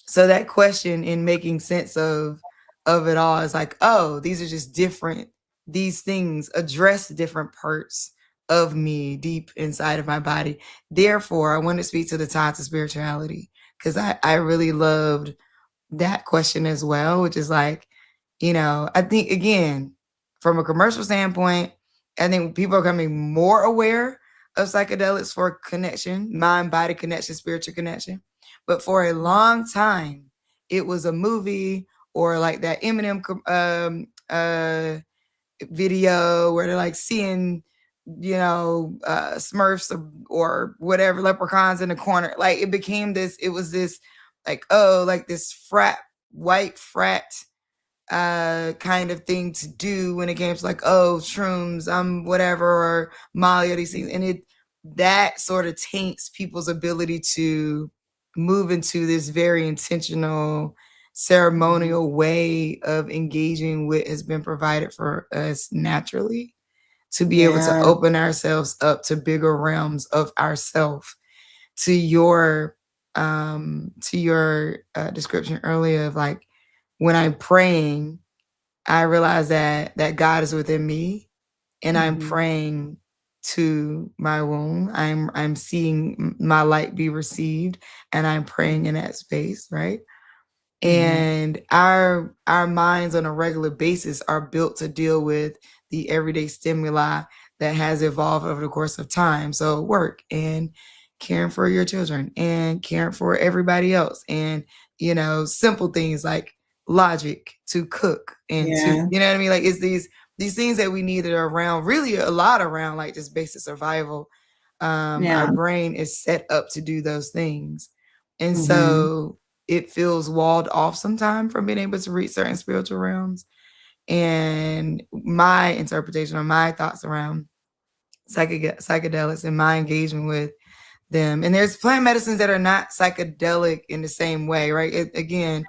so that question in making sense of it all is like, oh, these are just different, these things address different parts of me deep inside of my body. Therefore I want to speak to the tie to spirituality because I really loved that question as well, which is like, I think again, from a commercial standpoint, I think people are becoming more aware of psychedelics for connection, mind body connection, spiritual connection. But for a long time, it was a movie or like that Eminem video where they're like seeing, Smurfs or whatever leprechauns in the corner. Like it became this. It was this like, oh, like this white frat kind of thing to do when it came to like, oh, shrooms, whatever, or Molly, or these things. And it that sort of taints people's ability to move into this very intentional Mhm. ceremonial way of engaging what has been provided for us naturally, to be able to Yeah. open ourselves up to bigger realms of ourself. To your description earlier of like, when I'm praying, I realize that God is within me, and I'm Hmm. praying to my womb. I'm seeing my light be received, and I'm praying in that space, right? Hmm. And our minds on a regular basis are built to deal with the everyday stimuli that has evolved over the course of time. So work and caring for your children and caring for everybody else, and simple things like logic to cook and to, Yeah. what I mean, like it's these things that we need that are around, really a lot around like just basic survival. Our Yeah. brain is set up to do those things, and Hmm. so it feels walled off sometimes from being able to reach certain spiritual realms. And my interpretation or my thoughts around psychedelics and my engagement with them. And there's plant medicines that are not psychedelic in the same way, right? Again,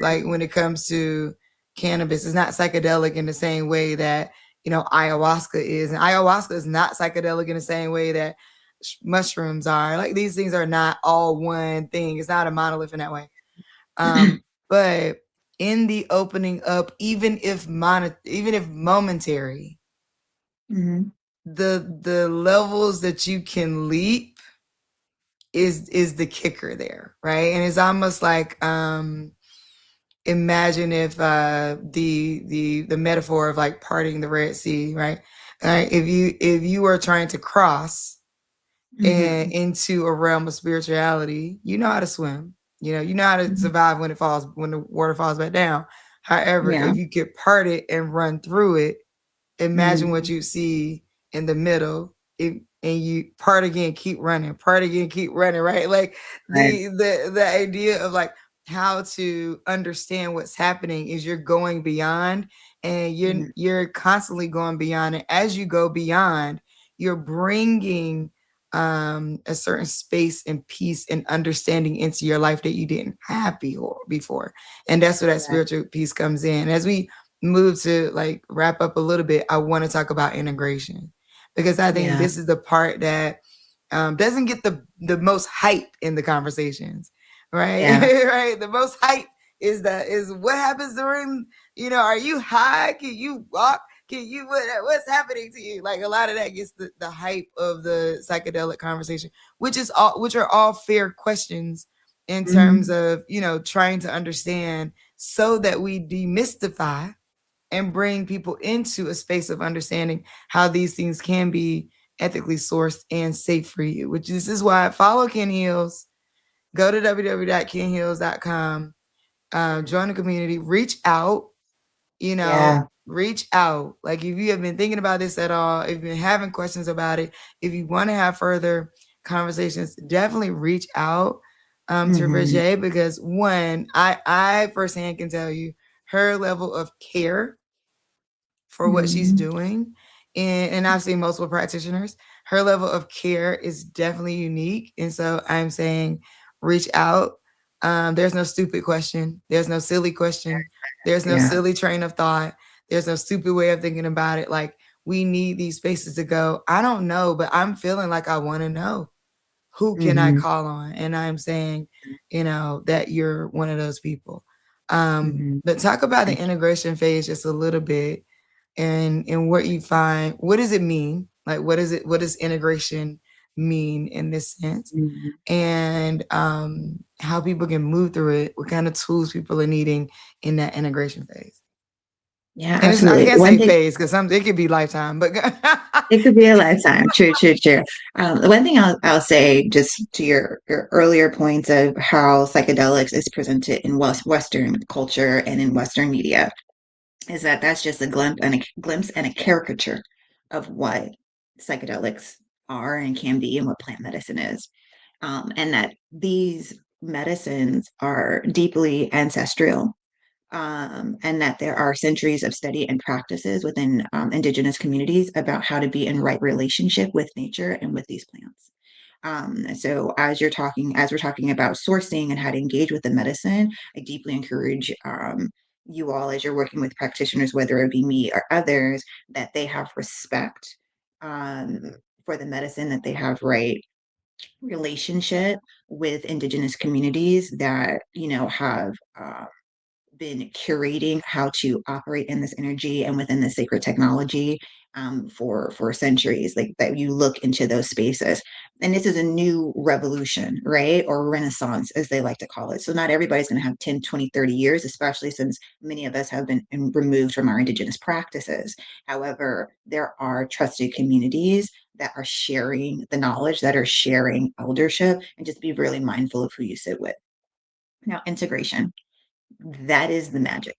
like when it comes to cannabis, it's not psychedelic in the same way that, ayahuasca is. And ayahuasca is not psychedelic in the same way that mushrooms are. Like these things are not all one thing. It's not a monolith in that way. But in the opening up, even if momentary, Hmm. the levels that you can leap is the kicker there, right? And it's almost like, imagine if the metaphor of like parting the Red Sea, right? If you are trying to cross and Hmm. into a realm of spirituality, you know how to swim. You know how to survive when the water falls back down. However, Yeah. if you could part it and run through it, imagine what Mm, you see in the middle. And you part again, keep running, part again, keep running, right? Like right. the idea of like how to understand what's happening is you're going beyond, and Mm, you're constantly going beyond, and as you go beyond, you're bringing a certain space and peace and understanding into your life that you didn't have before. And that's where that correct. spiritual piece comes in. As we move to like wrap up a little bit, I want to talk about integration, because I think Yeah. this is the part that doesn't get the most hype in the conversations, right? Yeah. Right. The most hype is what happens during, are you high? Can you walk? Can you what's happening to you? Like a lot of that gets the hype of the psychedelic conversation, which are all fair questions in terms Mm, of trying to understand so that we demystify and bring people into a space of understanding how these things can be ethically sourced and safe for you. Which this is why I follow Ken Hills. Go to www.kenhills.com. mm. Join the community. Reach out. Yeah. Reach out. Like if you have been thinking about this at all, if you've been having questions about it, if you want to have further conversations, definitely reach out to Hmm. Virgie, because one, I firsthand can tell you her level of care for what she's Hmm. doing. And I've seen multiple practitioners. Her level of care is definitely unique. And so I'm saying reach out. There's no stupid question. There's no silly question. There's no Yeah. silly train of thought. There's no stupid way of thinking about it. Like we need these spaces to go, I don't know, but I'm feeling like I want to know. Who can I Hmm. call on? And I'm saying, that you're one of those people. Hmm. But talk about the Thank integration phase just a little bit, and what you find. What does it mean? Like what does integration mean in this sense? you. Mhm. And how people can move through it, what kind of tools people are needing in that integration phase. Yeah, And I absolutely. can't One say thing, phase because some it could be lifetime, but it could be a lifetime. True, true, true. The one thing I'll say, just to your earlier points of how psychedelics is presented in Western culture and in Western media, is that that's just a glimpse and a caricature of what psychedelics are and can be and what plant medicine is. And that these medicines are deeply ancestral, and that there are centuries of study and practices within indigenous communities about how to be in right relationship with nature and with these plants. So as we're talking about sourcing and how to engage with the medicine, I deeply encourage you all, as you're working with practitioners, whether it be me or others, that they have respect um, for the medicine, that they have right relationship with indigenous communities that have been curating how to operate in this energy and within this sacred technology for centuries. Like that, you look into those spaces, and this is a new revolution, right, or renaissance as they like to call it. So not everybody's going to have 10, 20, 30 years, especially since many of us have been removed from our indigenous practices. However, there are trusted communities that are sharing the knowledge, that are sharing eldership, and just be really mindful of who you sit with. Now, integration, that is the magic.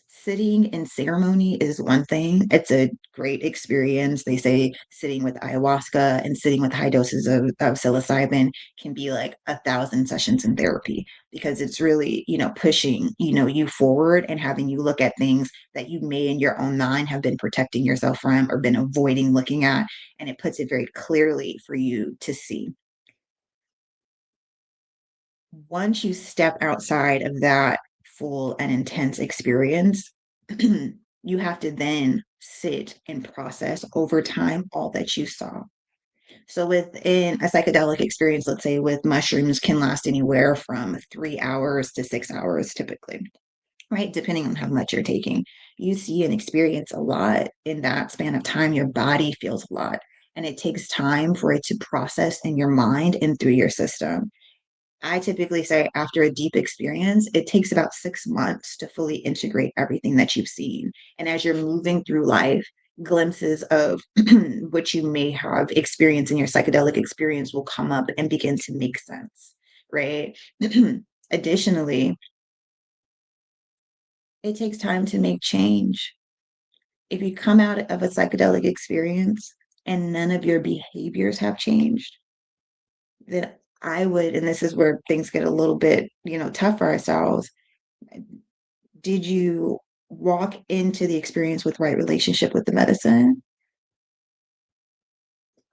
Sitting in ceremony is one thing. It's a great experience. They say sitting with ayahuasca and sitting with high doses of psilocybin can be like 1,000 sessions in therapy, because it's really, pushing, you forward and having you look at things that you may in your own mind have been protecting yourself from or been avoiding looking at. And it puts it very clearly for you to see. Once you step outside of that full and intense experience, you have to then sit and process over time all that you saw. So, within a psychedelic experience, let's say with mushrooms, can last anywhere from 3 hours to 6 hours typically, right? Depending on how much you're taking. You see and experience a lot in that span of time. Your body feels a lot, and it takes time for it to process in your mind and through your system. I typically say after a deep experience, it takes about 6 months to fully integrate everything that you've seen. And as you're moving through life, glimpses of what you may have experienced in your psychedelic experience will come up and begin to make sense, right? Additionally, It takes time to make change. If you come out of a psychedelic experience and none of your behaviors have changed, then I would, and this is where things get a little bit, tough for ourselves. Did you walk into the experience with right relationship with the medicine?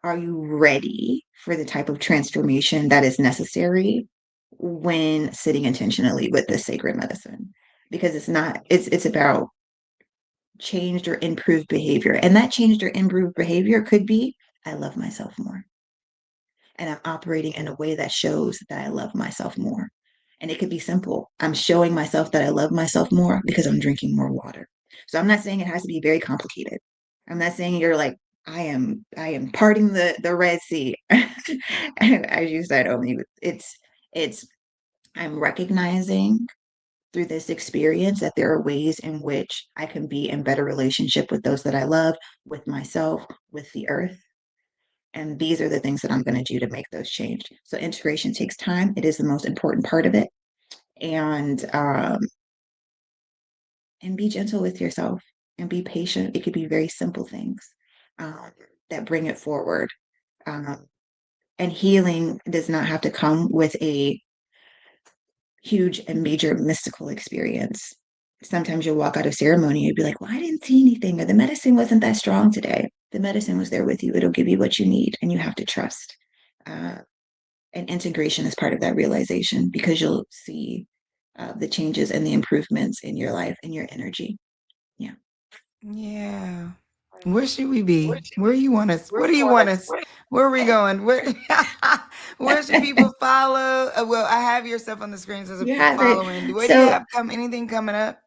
Are you ready for the type of transformation that is necessary when sitting intentionally with this sacred medicine? Because it's not, it's about changed or improved behavior. And that changed or improved behavior could be I love myself more. And I'm operating in a way that shows that I love myself more. And it could be simple. I'm showing myself that I love myself more because I'm drinking more water. So I'm not saying it has to be very complicated. I'm not saying you're like, I am parting the Red Sea. As you said, Omi, it's I'm recognizing through this experience that there are ways in which I can be in better relationship with those that I love, with myself, with the earth. And these are the things that I'm going to do to make those change. So integration takes time. It is the most important part of it. And and be gentle with yourself and be patient. It could be very simple things um, that bring it forward. Um, and healing does not have to come with a huge and major mystical experience. Sometimes you'll walk out of ceremony and you'll be like, well, I didn't see anything, or the medicine wasn't that strong today. The medicine was there with you. It'll give you what you need, and you have to trust. Uh, and integration is part of that realization because you'll see the changes and the improvements in your life and your energy. Yeah. Yeah. Where should we be? Where you want us? Where do you want us? Where are we going? Where where should people follow? Well, I have your stuff on the screen, so You people have it. following. What do you So have anything coming up?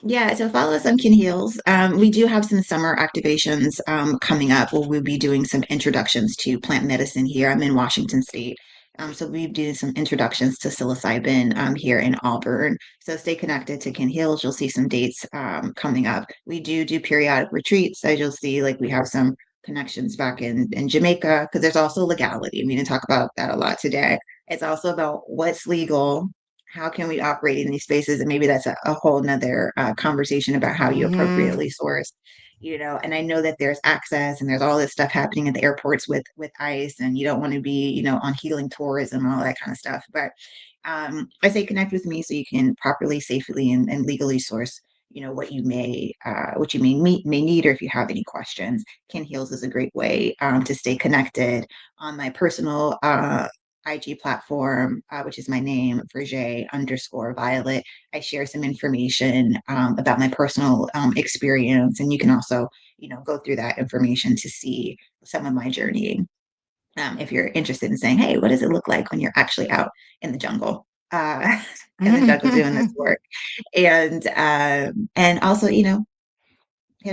yeah, so follow us on Kin Heals. We do have some summer activations coming up where we'll be doing some introductions to plant medicine here. I'm in Washington State. So we'll be doing some introductions to psilocybin here in Auburn. So stay connected to Kin Heals. You'll see some dates coming up. We do periodic retreats. As you'll see, like we have some connections back in Jamaica because there's also legality. We didn't talk about that a lot today. It's also about what's legal, how can we operate in these spaces, and maybe that's a whole nother conversation about how you Mm-hmm. appropriately source, and I know that there's access and there's all this stuff happening at the airports with ICE, and you don't want to be on healing tourism and all that kind of stuff, but I say connect with me so you can properly, safely, and legally source what you may need, or if you have any questions. Kin Heals is a great way to stay connected. On my personal IG platform, which is my name, Verge_Violet. I share some information about my personal experience, and you can also, go through that information to see some of my journeying. If you're interested in saying, "Hey, what does it look like when you're actually out in the jungle?" In the jungle doing this work, and also, hit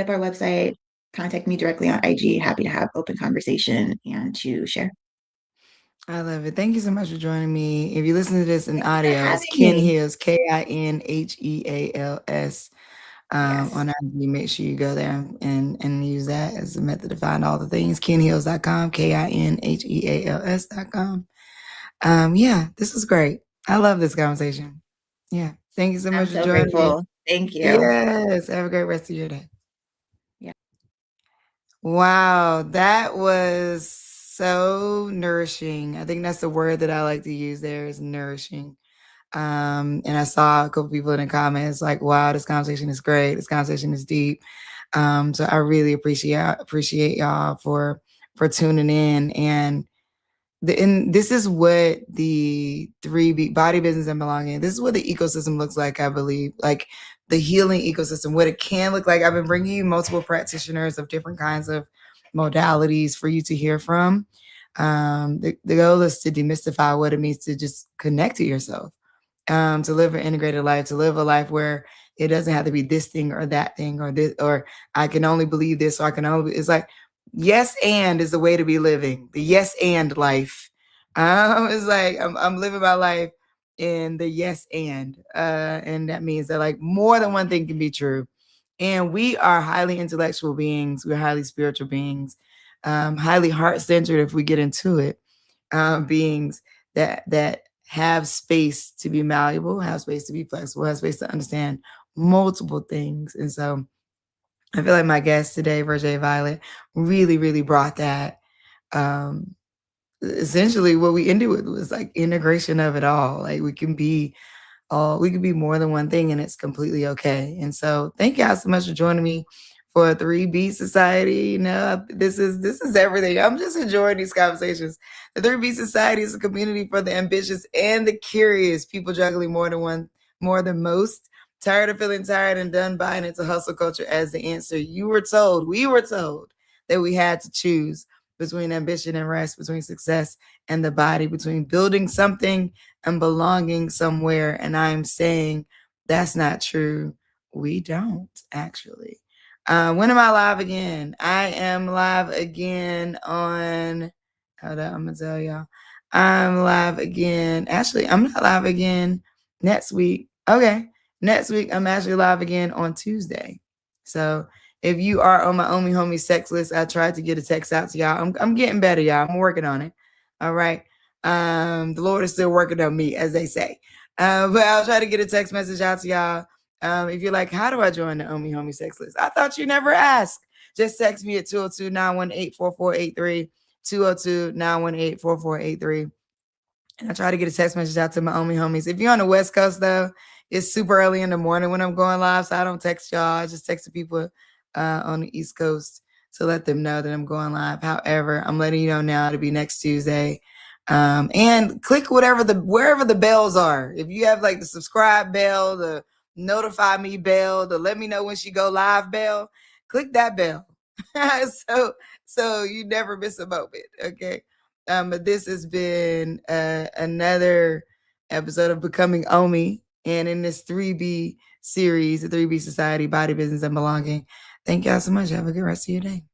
up our website, contact me directly on IG. Happy to have open conversation and to share. I love it. Thank you so much for joining me. If you listen to this in Thank you for audio, it's having Ken me. Hills, KINHEALS. Yes. On IG, make sure you go there and use that as a method to find all the things. KenHeals.com, KINHEALS.com. Yeah, this is great. I love this conversation. Yeah. Thank you so I'm much for so joining me. grateful. Thank you. Yes. Have a great rest of your day. Yeah. Wow, that was so nourishing. I think that's the word that I like to use there is nourishing. And I saw a couple people in the comments like, wow, this conversation is great. This conversation is deep. So I really appreciate y'all for tuning in. And this is what the body, business, and belonging. This is what the ecosystem looks like. I believe, like the healing ecosystem, what it can look like. I've been bringing you multiple practitioners of different kinds of modalities for you to hear from. The goal is to demystify what it means to just connect to yourself, to live an integrated life, to live a life where it doesn't have to be this thing or that thing or this, or I can only believe this, or I can only, it's like, yes, and is the way to be living. The yes and life. It's like I'm living my life in the yes and that means that like more than one thing can be true. And we are highly intellectual beings. We're highly spiritual beings, highly heart centered if we get into it, beings that have space to be malleable, have space to be flexible, have space to understand multiple things. And so I feel like my guest today, Roger Violet, really, really brought that. Um, Essentially, what we ended with was like integration of it all. Like we could be more than one thing and it's completely okay. And so thank y'all so much for joining me for 3B Society. You know, this is everything. I'm just enjoying these conversations. The 3B Society is a community for the ambitious and the curious, people juggling more than most. Tired of feeling tired and done buying into hustle culture as the answer. We were told that we had to choose between ambition and rest, between success and the body, between building something and belonging somewhere. And I'm saying that's not true. We don't actually. When am I live again? I am live again on. Hold up, I'm gonna tell y'all. I'm live again. Actually, I'm not live again next week. Okay, next week I'm actually live again on Tuesday. So if you are on my Omi Homie sex list, I tried to get a text out to y'all. I'm getting better, y'all. I'm working on it. All right. The Lord is still working on me, as they say. But I'll try to get a text message out to y'all. If you're like, how do I join the Omi Homie sex list? I thought you never asked. Just text me at 202-918-4483, 202-918-4483. And I try to get a text message out to my Omi homies. If you're on the West Coast, though, it's super early in the morning when I'm going live, so I don't text y'all. I just text the people on the East Coast to let them know that I'm going live. However, I'm letting you know now to be next Tuesday. And click wherever the bells are. If you have like the subscribe bell, the notify me bell, the let me know when she go live bell, click that bell. so you never miss a moment. Okay. But this has been another episode of Becoming Omi. And in this 3B series, the 3B Society, Body, Business, and Belonging. Thank y'all so much. Have a good rest of your day.